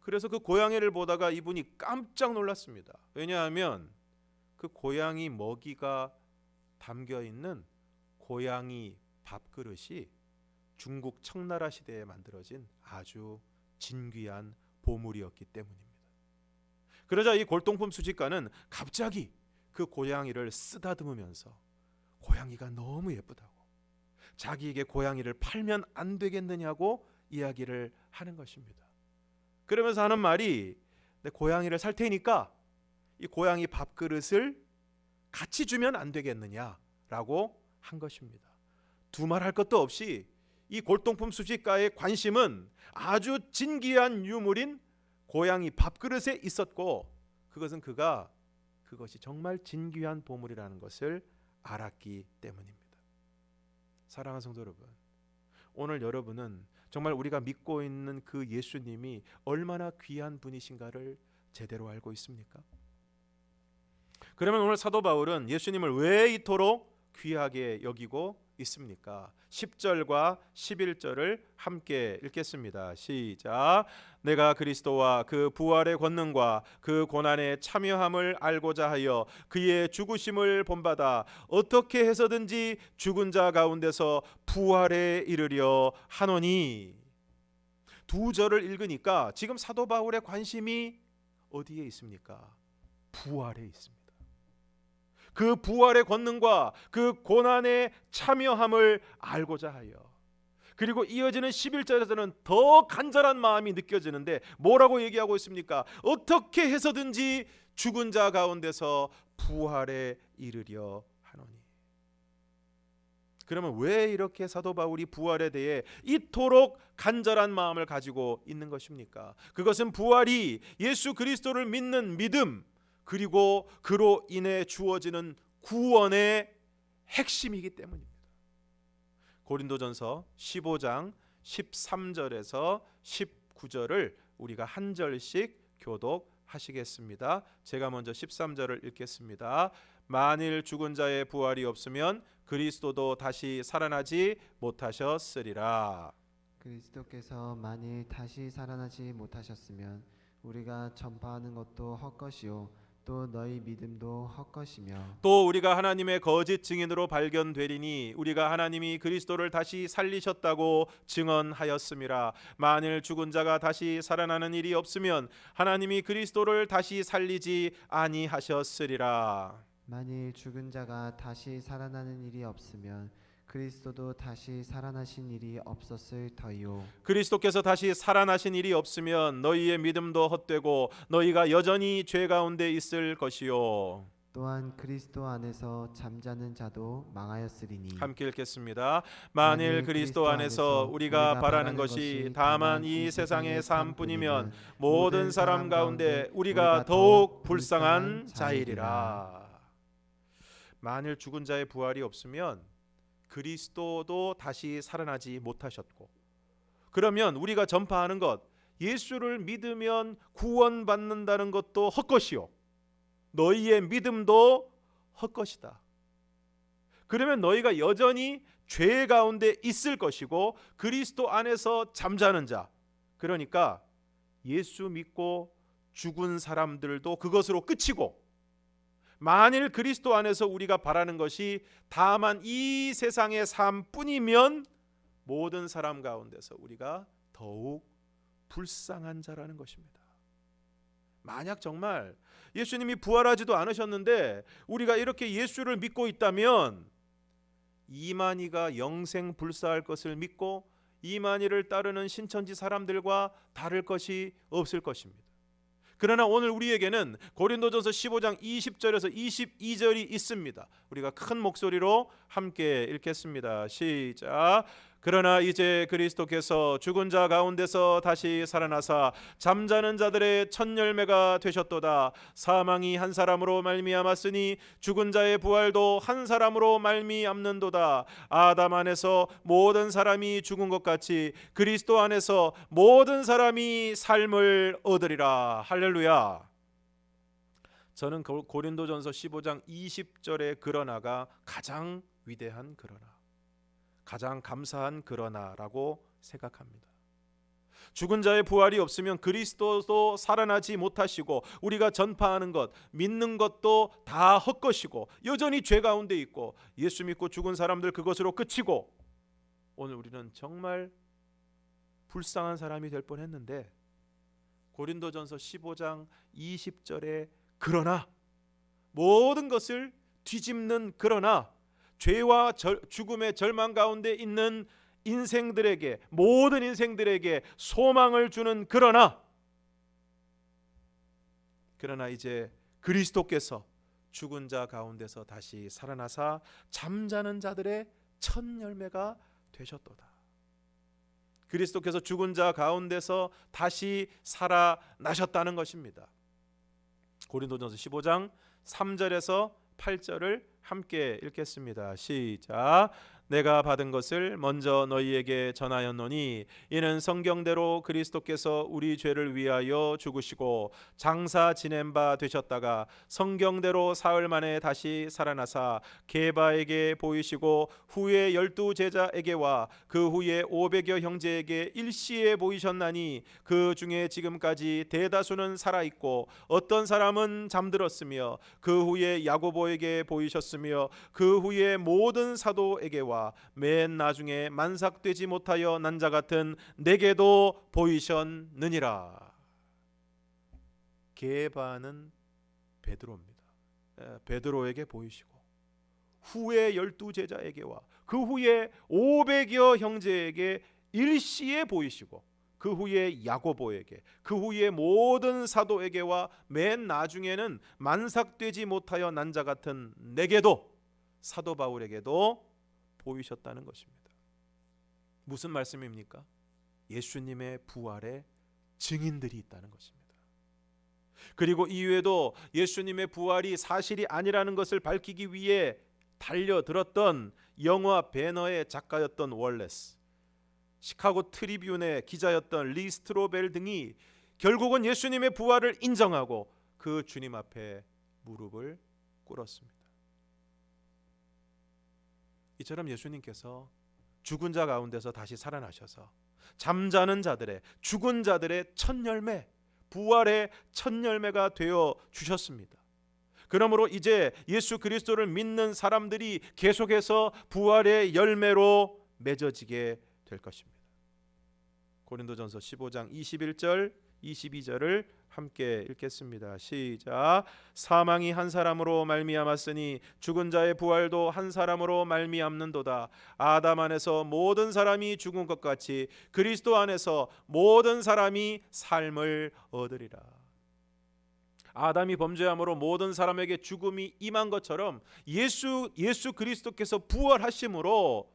그래서 그 고양이를 보다가 이분이 깜짝 놀랐습니다. 왜냐하면 그 고양이 먹이가 담겨 있는 고양이 밥그릇이 중국 청나라 시대에 만들어진 아주 진귀한 보물이었기 때문입니다. 그러자 이 골동품 수집가는 갑자기 그 고양이를 쓰다듬으면서 고양이가 너무 예쁘다고, 자기에게 고양이를 팔면 안 되겠느냐고 이야기를 하는 것입니다. 그러면서 하는 말이, 내 고양이를 살 테니까 이 고양이 밥그릇을 같이 주면 안 되겠느냐라고 한 것입니다. 두말할 것도 없이 이 골동품 수집가의 관심은 아주 진귀한 유물인 고양이 밥그릇에 있었고, 그것은 그것이 정말 진귀한 보물이라는 것을 알았기 때문입니다. 사랑하는 성도 여러분, 오늘 여러분은 정말 우리가 믿고 있는 그 예수님이 얼마나 귀한 분이신가를 제대로 알고 있습니까? 그러면 오늘 사도 바울은 예수님을 왜 이토록 귀하게 여기고 있습니까? 10절과 11절을 함께 읽겠습니다. 시작. 내가 그리스도와 그 부활의 권능과 그 고난의 참여함을 알고자 하여 그의 죽으심을 본받아 어떻게 해서든지 죽은 자 가운데서 부활에 이르려 하노니. 두 절을 읽으니까 지금 사도 바울의 관심이 어디에 있습니까? 부활에 있습니다. 그 부활의 권능과 그 고난의 참여함을 알고자 하여. 그리고 이어지는 11절에서는 더 간절한 마음이 느껴지는데 뭐라고 얘기하고 있습니까? 어떻게 해서든지 죽은 자 가운데서 부활에 이르려 하노니. 그러면 왜 이렇게 사도 바울이 부활에 대해 이토록 간절한 마음을 가지고 있는 것입니까? 그것은 부활이 예수 그리스도를 믿는 믿음, 그리고 그로 인해 주어지는 구원의 핵심이기 때문입니다. 고린도전서 15장 13절에서 19절을 우리가 한 절씩 교독하시겠습니다. 제가 먼저 13절을 읽겠습니다. 만일 죽은 자의 부활이 없으면 그리스도도 다시 살아나지 못하셨으리라. 그리스도께서 만일 다시 살아나지 못하셨으면 우리가 전파하는 것도 헛것이요 또 너희 믿음도 헛것이며 또 우리가 하나님의 거짓 증인으로 발견되리니 우리가 하나님이 그리스도를 다시 살리셨다고 증언하였음이라. 만일 죽은 자가 다시 살아나는 일이 없으면 하나님이 그리스도를 다시 살리지 아니하셨으리라. 만일 죽은 자가 다시 살아나는 일이 없으면 그리스도도 다시 살아나신 일이 없었을 터이요. 그리스도께서 다시 살아나신 일이 없으면 너희의 믿음도 헛되고 너희가 여전히 죄 가운데 있을 것이요. 또한 그리스도 안에서 잠자는 자도 망하였으리니 함께 읽겠습니다. 만일 그리스도 안에서 우리가 바라는 것이 다만 이 세상의 삶뿐이면 모든 사람 가운데 우리가 더욱 불쌍한 자이리라. 만일 죽은 자의 부활이 없으면 그리스도도 다시 살아나지 못하셨고, 그러면 우리가 전파하는 것, 예수를 믿으면 구원받는다는 것도 헛것이요 너희의 믿음도 헛것이다. 그러면 너희가 여전히 죄 가운데 있을 것이고 그리스도 안에서 잠자는 자, 그러니까 예수 믿고 죽은 사람들도 그것으로 끝이고, 만일 그리스도 안에서 우리가 바라는 것이 다만 이 세상의 삶뿐이면 모든 사람 가운데서 우리가 더욱 불쌍한 자라는 것입니다. 만약 정말 예수님이 부활하지도 않으셨는데 우리가 이렇게 예수를 믿고 있다면 이만희가 영생 불사할 것을 믿고 이만희를 따르는 신천지 사람들과 다를 것이 없을 것입니다. 그러나 오늘 우리에게는 고린도전서 15장 20절에서 22절이 있습니다. 우리가 큰 목소리로 함께 읽겠습니다. 시작. 그러나 이제 그리스도께서 죽은 자 가운데서 다시 살아나사 잠자는 자들의 첫 열매가 되셨도다. 사망이 한 사람으로 말미암았으니 죽은 자의 부활도 한 사람으로 말미암는도다. 아담 안에서 모든 사람이 죽은 것 같이 그리스도 안에서 모든 사람이 삶을 얻으리라. 할렐루야. 저는 고린도전서 15장 20절의 그러나가 가장 위대한 그러나, 가장 감사한 그러나라고 생각합니다. 죽은 자의 부활이 없으면 그리스도도 살아나지 못하시고 우리가 전파하는 것, 믿는 것도 다 헛것이고 여전히 죄 가운데 있고 예수 믿고 죽은 사람들 그것으로 끝이고, 오늘 우리는 정말 불쌍한 사람이 될 뻔했는데 고린도전서 15장 20절에 그러나, 모든 것을 뒤집는 그러나, 죄와 죽음의 절망 가운데 있는 인생들에게, 모든 인생들에게 소망을 주는 그러나 이제 그리스도께서 죽은 자 가운데서 다시 살아나사 잠자는 자들의 첫 열매가 되셨도다. 그리스도께서 죽은 자 가운데서 다시 살아나셨다는 것입니다. 고린도전서 15장 3절에서 8절을 함께 읽겠습니다. 시작. 내가 받은 것을 먼저 너희에게 전하였노니 이는 성경대로 그리스도께서 우리 죄를 위하여 죽으시고 장사 지낸 바 되셨다가 성경대로 사흘 만에 다시 살아나사 게바에게 보이시고 후에 12 제자에게와 그 후에 500여 형제에게 일시에 보이셨나니 그 중에 지금까지 대다수는 살아있고 어떤 사람은 잠들었으며 그 후에 야고보에게 보이셨으며 그 후에 모든 사도에게와 맨 나중에 만삭되지 못하여 난 자 같은 내게도 보이셨느니라. 게바는 베드로입니다. 베드로에게 보이시고 후에 12 제자에게와 그 후에 500여 형제에게 일시에 보이시고 그 후에 야고보에게, 그 후에 모든 사도에게와 맨 나중에는 만삭되지 못하여 난 자 같은 내게도, 사도 바울에게도 보이셨다는 것입니다. 무슨 말씀입니까? 예수님의 부활의 증인들이 있다는 것입니다. 그리고 이후에도 예수님의 부활이 사실이 아니라는 것을 밝히기 위해 달려들었던 영화 배너의 작가였던 월레스, 시카고 트리뷴의 기자였던 리 스트로벨 등이 결국은 예수님의 부활을 인정하고 그 주님 앞에 무릎을 꿇었습니다. 이처럼 예수님께서 죽은 자 가운데서 다시 살아나셔서 잠자는 자들의, 죽은 자들의 첫 열매, 부활의 첫 열매가 되어 주셨습니다. 그러므로 이제 예수 그리스도를 믿는 사람들이 계속해서 부활의 열매로 맺어지게 될 것입니다. 고린도전서 15장 21절 22절을 함께 읽겠습니다. 시작. 사망이 한 사람으로 말미암았으니 죽은 자의 부활도 한 사람으로 말미암는도다. 아담 안에서 모든 사람이 죽은 것 같이 그리스도 안에서 모든 사람이 삶을 얻으리라. 아담이 범죄함으로 모든 사람에게 죽음이 임한 것처럼 예수 그리스도께서 부활하심으로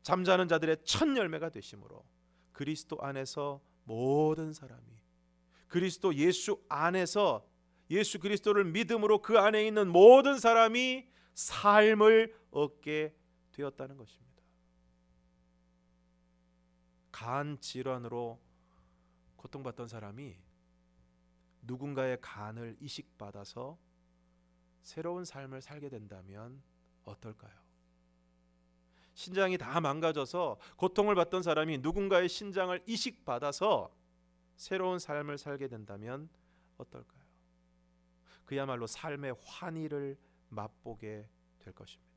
잠자는 자들의 첫 열매가 되심으로 그리스도 안에서 모든 사람이 그리스도 예수 안에서 예수 그리스도를 믿음으로 그 안에 있는 모든 사람이 삶을 얻게 되었다는 것입니다. 간 질환으로 고통받던 사람이 누군가의 간을 이식받아서 새로운 삶을 살게 된다면 어떨까요? 신장이 다 망가져서 고통을 받던 사람이 누군가의 신장을 이식받아서 새로운 삶을 살게 된다면 어떨까요? 그야말로 삶의 환희를 맛보게 될 것입니다.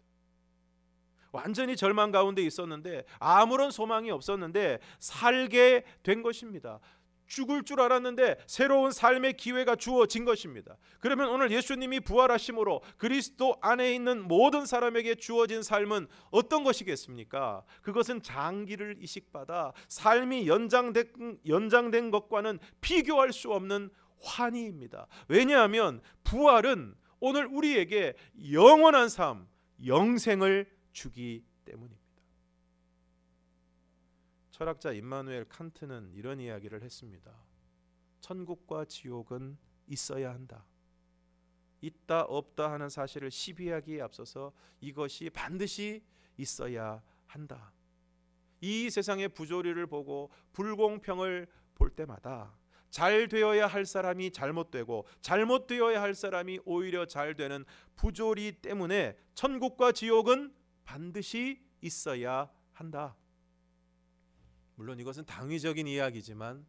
완전히 절망 가운데 있었는데 아무런 소망이 없었는데 살게 된 것입니다. 죽을 줄 알았는데 새로운 삶의 기회가 주어진 것입니다. 그러면 오늘 예수님이 부활하심으로 그리스도 안에 있는 모든 사람에게 주어진 삶은 어떤 것이겠습니까? 그것은 장기를 이식받아 삶이 연장된 것과는 비교할 수 없는 환희입니다. 왜냐하면 부활은 오늘 우리에게 영원한 삶, 영생을 주기 때문입니다. 철학자 임마누엘 칸트는 이런 이야기를 했습니다. 천국과 지옥은 있어야 한다. 있다 없다 하는 사실을 시비하기에 앞서서 이것이 반드시 있어야 한다. 이 세상의 부조리를 보고 불공평을 볼 때마다 잘 되어야 할 사람이 잘못되고 잘못되어야 할 사람이 오히려 잘 되는 부조리 때문에 천국과 지옥은 반드시 있어야 한다. 물론 이것은 당위적인 이야기지만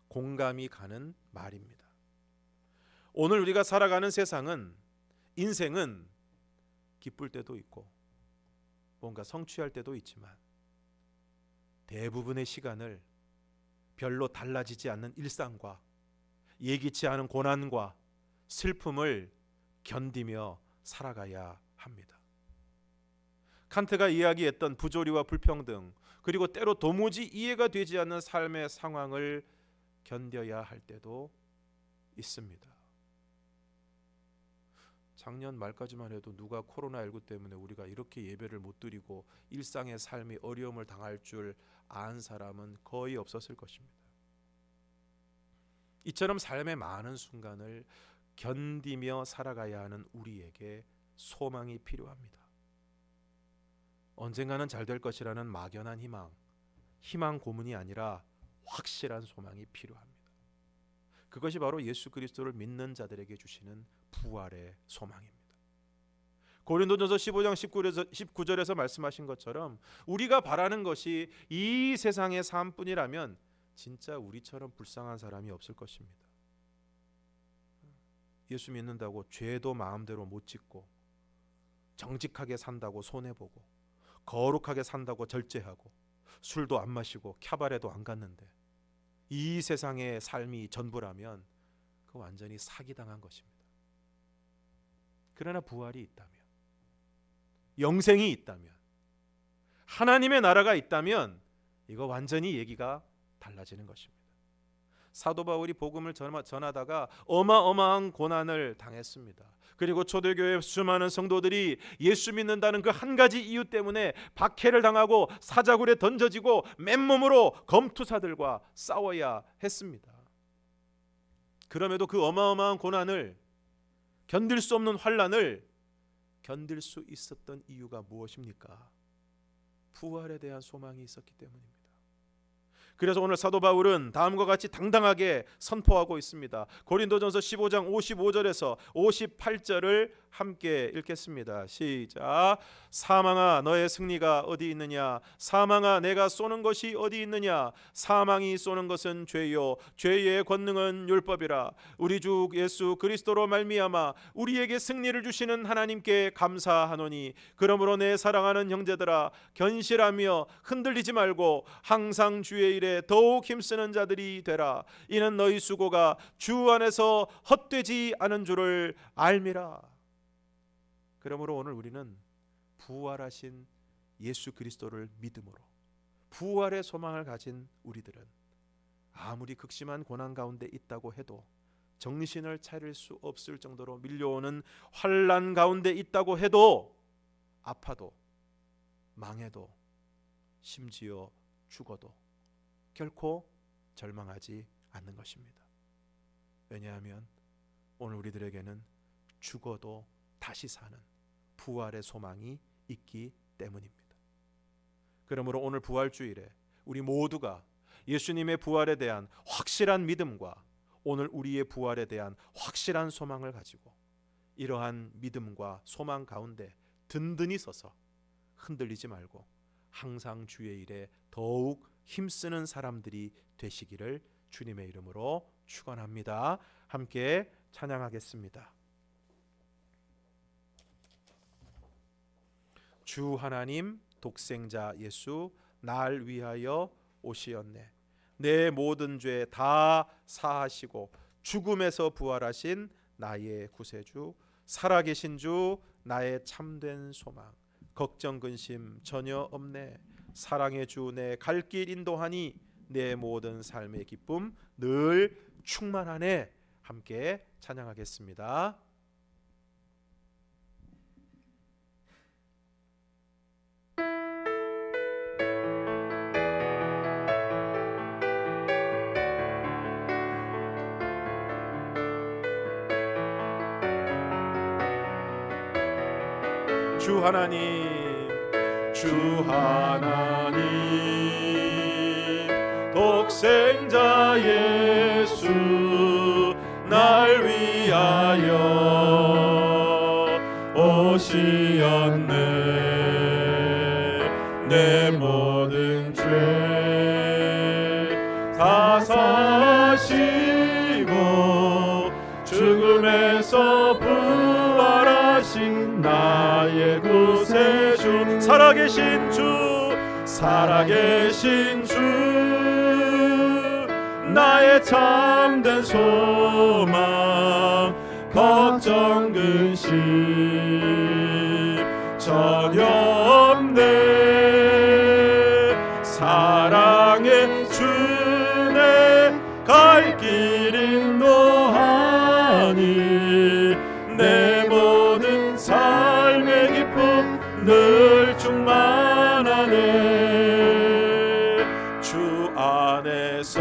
공감이 가는 말입니다. 오늘 우리가 살아가는 세상은 인생은 기쁠 때도 있고 뭔가 성취할 때도 있지만 대부분의 시간을 별로 달라지지 않는 일상과 예기치 않은 고난과 슬픔을 견디며 살아가야 합니다. 칸트가 이야기했던 부조리와 불평등 그리고 때로 도무지 이해가 되지 않는 삶의 상황을 견뎌야 할 때도 있습니다. 작년 말까지만 해도 누가 코로나19 때문에 우리가 이렇게 예배를 못 드리고 일상의 삶이 어려움을 당할 줄 안 사람은 거의 없었을 것입니다. 이처럼 삶의 많은 순간을 견디며 살아가야 하는 우리에게 소망이 필요합니다. 언젠가는 잘 될 것이라는 막연한 희망 고문이 아니라 확실한 소망이 필요합니다. 그것이 바로 예수 그리스도를 믿는 자들에게 주시는 부활의 소망입니다. 고린도전서 15장 19절에서 말씀하신 것처럼 우리가 바라는 것이 이 세상의 삶뿐이라면 진짜 우리처럼 불쌍한 사람이 없을 것입니다. 예수 믿는다고 죄도 마음대로 못 짓고 정직하게 산다고 손해보고 거룩하게 산다고 절제하고 술도 안 마시고 캬바레도 안 갔는데 이 세상의 삶이 전부라면 그 완전히 사기당한 것입니다. 그러나 부활이 있다면 영생이 있다면 하나님의 나라가 있다면 이거 완전히 얘기가 달라지는 것입니다. 사도 바울이 복음을 전하다가 어마어마한 고난을 당했습니다. 그리고 초대교회 수많은 성도들이 예수 믿는다는 그 한 가지 이유 때문에 박해를 당하고 사자굴에 던져지고 맨몸으로 검투사들과 싸워야 했습니다. 그럼에도 그 어마어마한 고난을 견딜 수 없는 환난을 견딜 수 있었던 이유가 무엇입니까? 부활에 대한 소망이 있었기 때문입니다. 그래서 오늘 사도 바울은 다음과 같이 당당하게 선포하고 있습니다. 고린도전서 15장 55절에서 58절을 함께 읽겠습니다. 시작. 사망아 너의 승리가 어디 있느냐? 사망아 내가 쏘는 것이 어디 있느냐? 사망이 쏘는 것은 죄요 죄의 권능은 율법이라. 우리 주 예수 그리스도로 말미암아 우리에게 승리를 주시는 하나님께 감사하노니 그러므로 내 사랑하는 형제들아 견실하며 흔들리지 말고 항상 주의 일에 더욱 힘쓰는 자들이 되라. 이는 너희 수고가 주 안에서 헛되지 않은 줄을 알미라. 그러므로 오늘 우리는 부활하신 예수 그리스도를 믿음으로 부활의 소망을 가진 우리들은 아무리 극심한 고난 가운데 있다고 해도 정신을 차릴 수 없을 정도로 밀려오는 환난 가운데 있다고 해도 아파도 망해도 심지어 죽어도 결코 절망하지 않는 것입니다. 왜냐하면 오늘 우리들에게는 죽어도 다시 사는 부활의 소망이 있기 때문입니다. 그러므로 오늘 부활주일에 우리 모두가 예수님의 부활에 대한 확실한 믿음과 오늘 우리의 부활에 대한 확실한 소망을 가지고 이러한 믿음과 소망 가운데 든든히 서서 흔들리지 말고 항상 주의 일에 더욱 힘쓰는 사람들이 되시기를 주님의 이름으로 축원합니다. 함께 찬양하겠습니다. 주 하나님 독생자 예수 날 위하여 오시었네. 내 모든 죄 다 사하시고 죽음에서 부활하신 나의 구세주, 살아계신 주 나의 참된 소망, 걱정 근심 전혀 없네. 사랑의 주 내 갈 길 인도하니 내 모든 삶의 기쁨 늘 충만하네. 함께 찬양하겠습니다. 주 하나님, 주 하나님, 독생자 예수 날 위하여 오시었네. 내 모든 죄 다 사시고 죽음에서 부활하신 나의 구세주, 살아계신 주, 살아계신 주, 나의 참된 소망, 걱정 근심 전혀 없네. 사랑의 주내 갈 길 인도하니 내 모든 삶의 기쁨 늘 충만하네. 주 안에서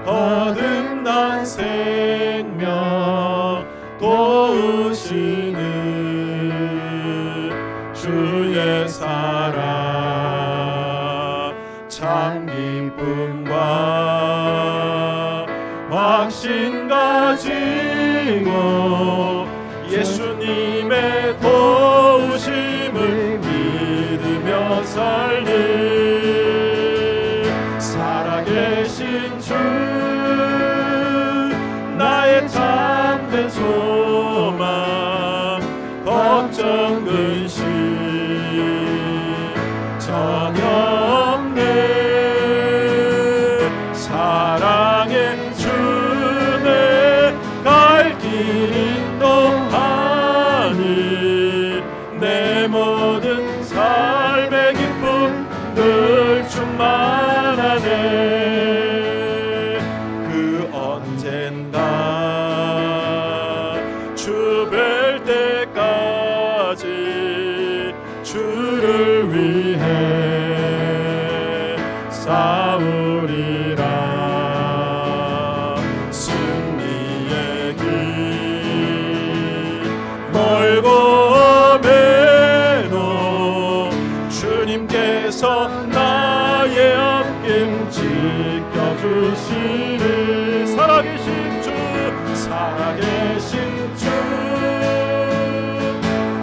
거듭난 생명 도우시는 주의 사랑, 참 기쁨과 확신 가지고 예수님의 도우심을 믿으며 살리. 살아계신 주 나의 참된 소망, 걱정 근심 전혀 없네. 사랑의 주내 갈 길 인도하니 내 모든 삶의 기쁨 늘 충만하네. 그 언젠가 주 뵐 때까지 주를 위해 싸우리라. 승리의 길 멀고 매도 주님께서 나의 앞길 지켜주시리. 살아계신 주, 살아계신 주,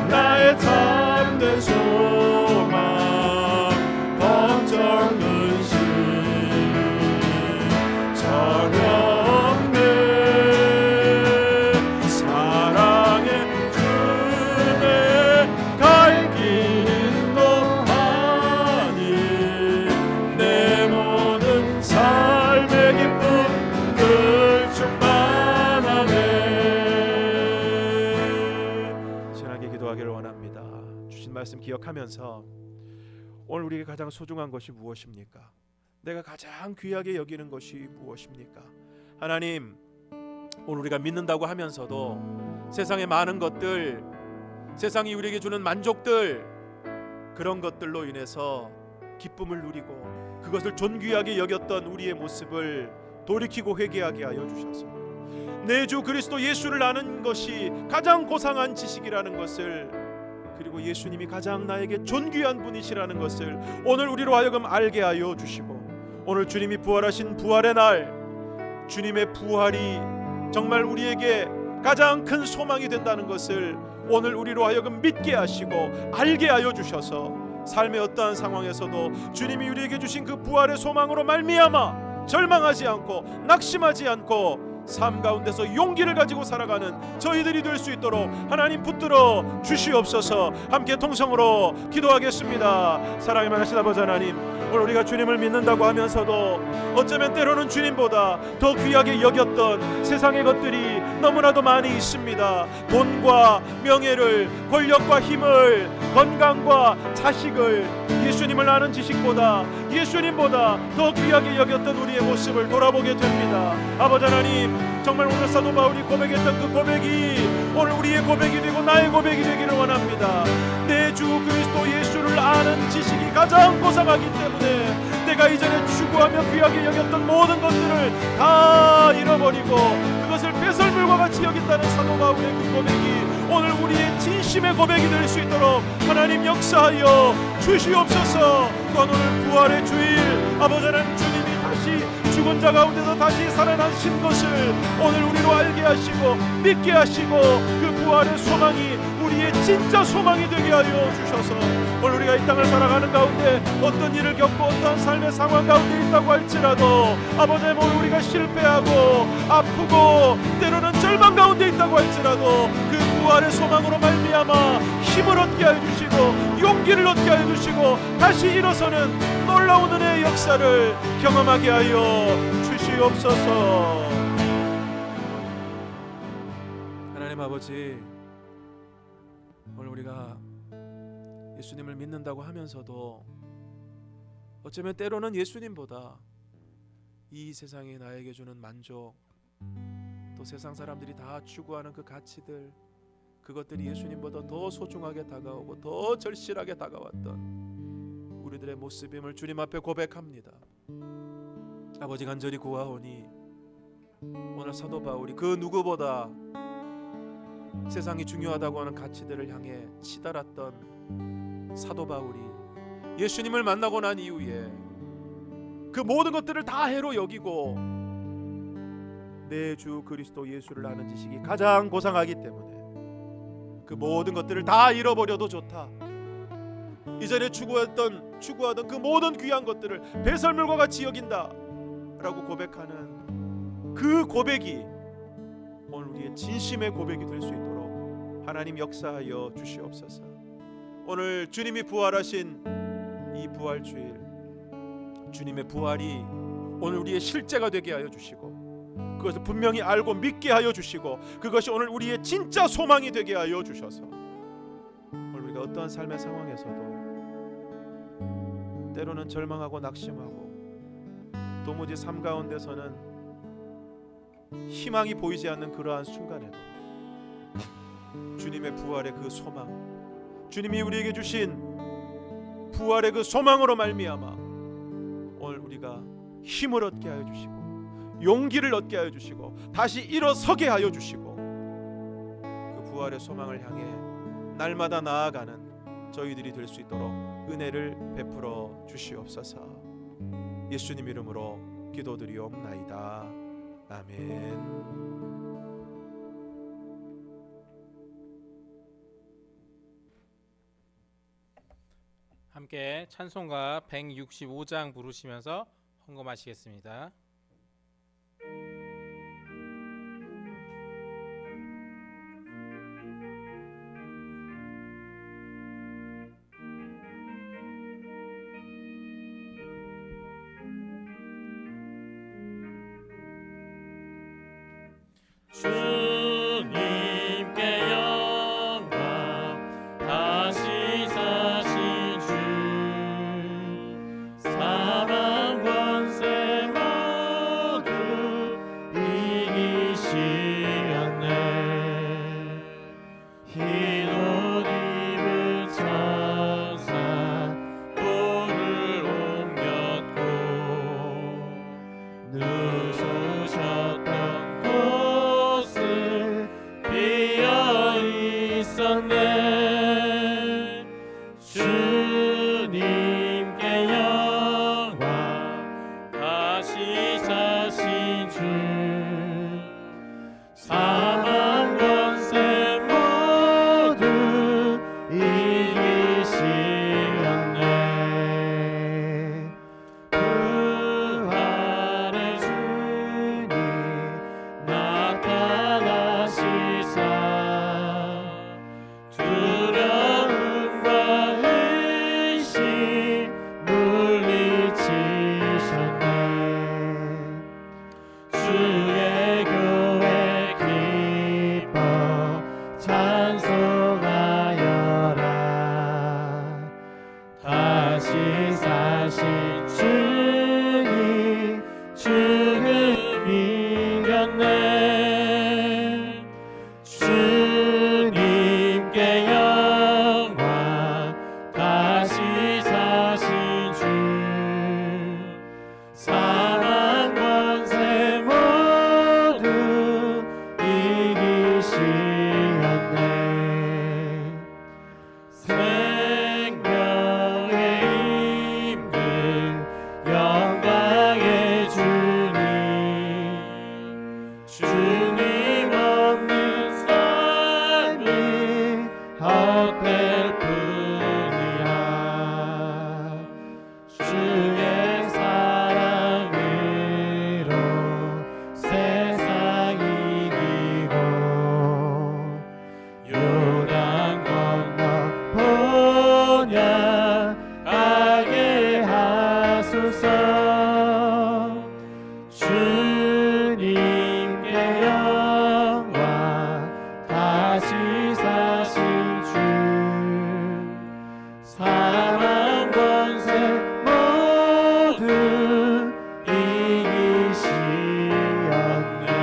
나의 참된 소망, 걱정 근심 전혀 없네. 사랑의 주내 갈 길 인도하니 내 모든 삶의 기쁨 늘 충만하네. 신하게 기도하기를 원합니다. 주신 말씀 기억하면서 오늘 우리에게 가장 소중한 것이 무엇입니까? 내가 가장 귀하게 여기는 것이 무엇입니까? 하나님, 오늘 우리가 믿는다고 하면서도 세상의 많은 것들, 세상이 우리에게 주는 만족들, 그런 것들로 인해서 기쁨을 누리고 그것을 존귀하게 여겼던 우리의 모습을 돌이키고 회개하게 하여 주셔서 내 주 그리스도 예수를 아는 것이 가장 고상한 지식이라는 것을, 그리고 예수님이 가장 나에게 존귀한 분이시라는 것을 오늘 우리로 하여금 알게 하여 주시고, 오늘 주님이 부활하신 부활의 날, 주님의 부활이 정말 우리에게 가장 큰 소망이 된다는 것을 오늘 우리로 하여금 믿게 하시고 알게 하여 주셔서 삶의 어떠한 상황에서도 주님이 우리에게 주신 그 부활의 소망으로 말미암아 절망하지 않고 낙심하지 않고 삶 가운데서 용기를 가지고 살아가는 저희들이 될 수 있도록 하나님 붙들어 주시옵소서. 함께 통성으로 기도하겠습니다. 사랑의 많으신 아버지 하나님, 오늘 우리가 주님을 믿는다고 하면서도 어쩌면 때로는 주님보다 더 귀하게 여겼던 세상의 것들이 너무나도 많이 있습니다. 돈과 명예를, 권력과 힘을, 건강과 자식을 예수님을 아는 지식보다, 예수님보다 더 귀하게 여겼던 우리의 모습을 돌아보게 됩니다. 아버지 하나님, 정말 오늘 사도 바울이 고백했던 그 고백이 오늘 우리의 고백이 되고 나의 고백이 되기를 원합니다. 내 주 그리스도 예수를 아는 지식이 가장 고상하기 때문에 내가 이전에 추구하며 귀하게 여겼던 모든 것들을 다 잃어버리고 그것을 배설물과 같이 여긴다는 사도 바울의 그 고백이 오늘 우리의 진심의 고백이 될 수 있도록 하나님 역사하여 주시옵소서. 또한 오늘 부활의 주일, 아버지 하나님, 주님이 다시 죽은 자 가운데서 다시 살아나신 것을 오늘 우리로 알게 하시고 믿게 하시고 그 부활의 소망이 우리의 진짜 소망이 되게 하여 주셔서 오늘 우리가 이 땅을 살아가는 가운데 어떤 일을 겪고 어떤 삶의 상황 가운데 있다고 할지라도 아버지, 오늘 우리가 실패하고 아프고 때로는 절망 가운데 있다고 할지라도 그 부활의 소망으로 말미암아 힘을 얻게 하여 주시고 용기를 얻게 하여 주시고 다시 일어서는 놀라운 은혜의 역사를 경험하게 하여 주시옵소서. 하나님 아버지, 오늘 우리가 예수님을 믿는다고 하면서도 어쩌면 때로는 예수님보다 이 세상이 나에게 주는 만족, 또 세상 사람들이 다 추구하는 그 가치들, 그것들이 예수님보다 더 소중하게 다가오고 더 절실하게 다가왔던 우리들의 모습임을 주님 앞에 고백합니다. 아버지, 간절히 구하오니 오늘 사도 바울이 그 누구보다 세상이 중요하다고 하는 가치들을 향해 치달았던 사도 바울이 예수님을 만나고 난 이후에 그 모든 것들을 다 해로 여기고 내 주 그리스도 예수를 아는 지식이 가장 고상하기 때문에 그 모든 것들을 다 잃어버려도 좋다, 이전에 추구하던 그 모든 귀한 것들을 배설물과 같이 여긴다 라고 고백하는 그 고백이 오늘 우리의 진심의 고백이 될 수 있도록 하나님 역사하여 주시옵소서. 오늘 주님이 부활하신 이 부활주일, 주님의 부활이 오늘 우리의 실제가 되게 하여 주시고 그것을 분명히 알고 믿게 하여 주시고 그것이 오늘 우리의 진짜 소망이 되게 하여 주셔서 오늘 우리가 어떠한 삶의 상황에서도 때로는 절망하고 낙심하고 도무지 삶 가운데서는 희망이 보이지 않는 그러한 순간에도 주님의 부활의 그 소망, 주님이 우리에게 주신 부활의 그 소망으로 말미암아 오늘 우리가 힘을 얻게 하여 주시고 용기를 얻게 하여 주시고 다시 일어서게 하여 주시고 그 부활의 소망을 향해 날마다 나아가는 저희들이 될 수 있도록 은혜를 베풀어 주시옵소서. 예수님 이름으로 기도드리옵나이다. 아멘. 함께 찬송가 165장 부르시면서 헌금하시겠습니다. 주님께 영광, 다시 사신 주, 사망 권세 모두 부수셨던 곳은 비어 있었네. 주님께 영광 다시 사신 주 사망 권세 모두 이기시었네. 부활의 주님 나타나시사 두려움과 의심 물리치셨네. 주의 교회 기뻐 찬송하여라. 다시 사신 주님 죽음 이겼네. 주님께 영광 다시 사신 주 사망 권세 모두 이기시었네. 생명의 임금 영광의 주님 주님 없는 삶이 헛될 뿐이라. 주의 사랑으로 세상 이기고 요단 건너 보냐 알게 하소서. 주님께 영광 다시 사신 주 사망 권세 모두 이기시었네.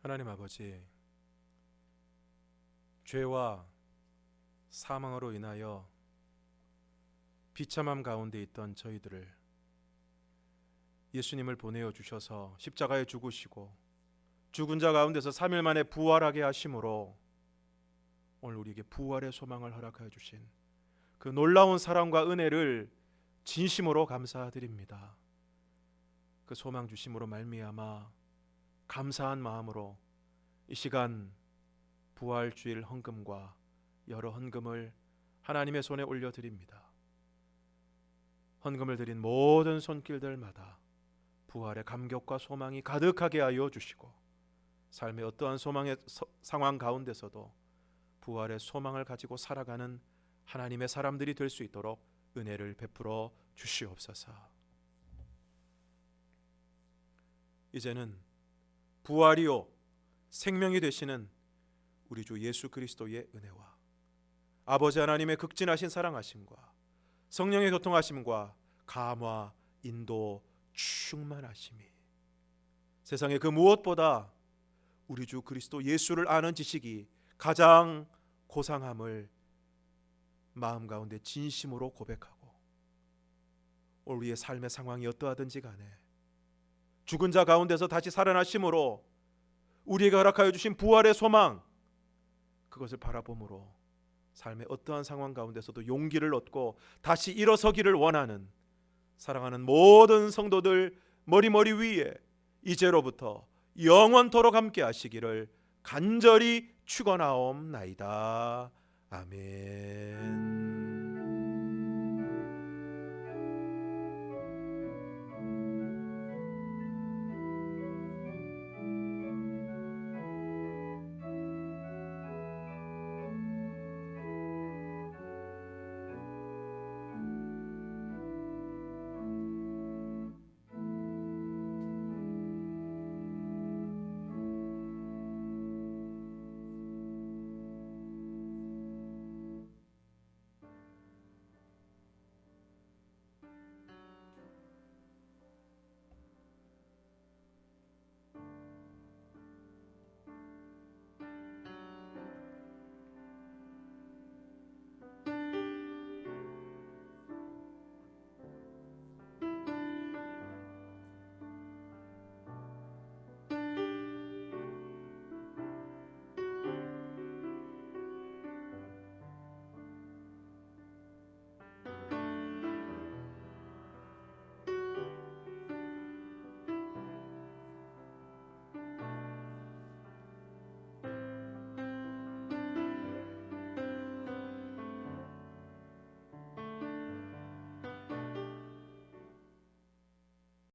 하나님 아버지, 죄와 사망으로 인하여 비참함 가운데 있던 저희들을 예수님을 보내어 주셔서 십자가에 죽으시고 죽은 자 가운데서 3일 만에 부활하게 하심으로 오늘 우리에게 부활의 소망을 허락하여 주신 그 놀라운 사랑과 은혜를 진심으로 감사드립니다. 그 소망 주심으로 말미암아 감사한 마음으로 이 시간 부활주일 헌금과 여러 헌금을 하나님의 손에 올려드립니다. 헌금을 드린 모든 손길들마다 부활의 감격과 소망이 가득하게 하여 주시고 삶의 어떠한 소망의 상황 가운데서도 부활의 소망을 가지고 살아가는 하나님의 사람들이 될 수 있도록 은혜를 베풀어 주시옵소서. 이제는 부활이요 생명이 되시는 우리 주 예수 그리스도의 은혜와 아버지 하나님의 극진하신 사랑하심과 성령의 교통하심과 감화, 인도, 충만하심이 세상의 그 무엇보다 우리 주 그리스도 예수를 아는 지식이 가장 고상함을 마음 가운데 진심으로 고백하고 우리의 삶의 상황이 어떠하든지 간에 죽은 자 가운데서 다시 살아나심으로 우리에게 허락하여 주신 부활의 소망, 그것을 바라봄으로 삶의 어떠한 상황 가운데서도 용기를 얻고 다시 일어서기를 원하는 사랑하는 모든 성도들 머리 위에 이제로부터 영원토록 함께 하시기를 간절히 축원하옵나이다. 아멘.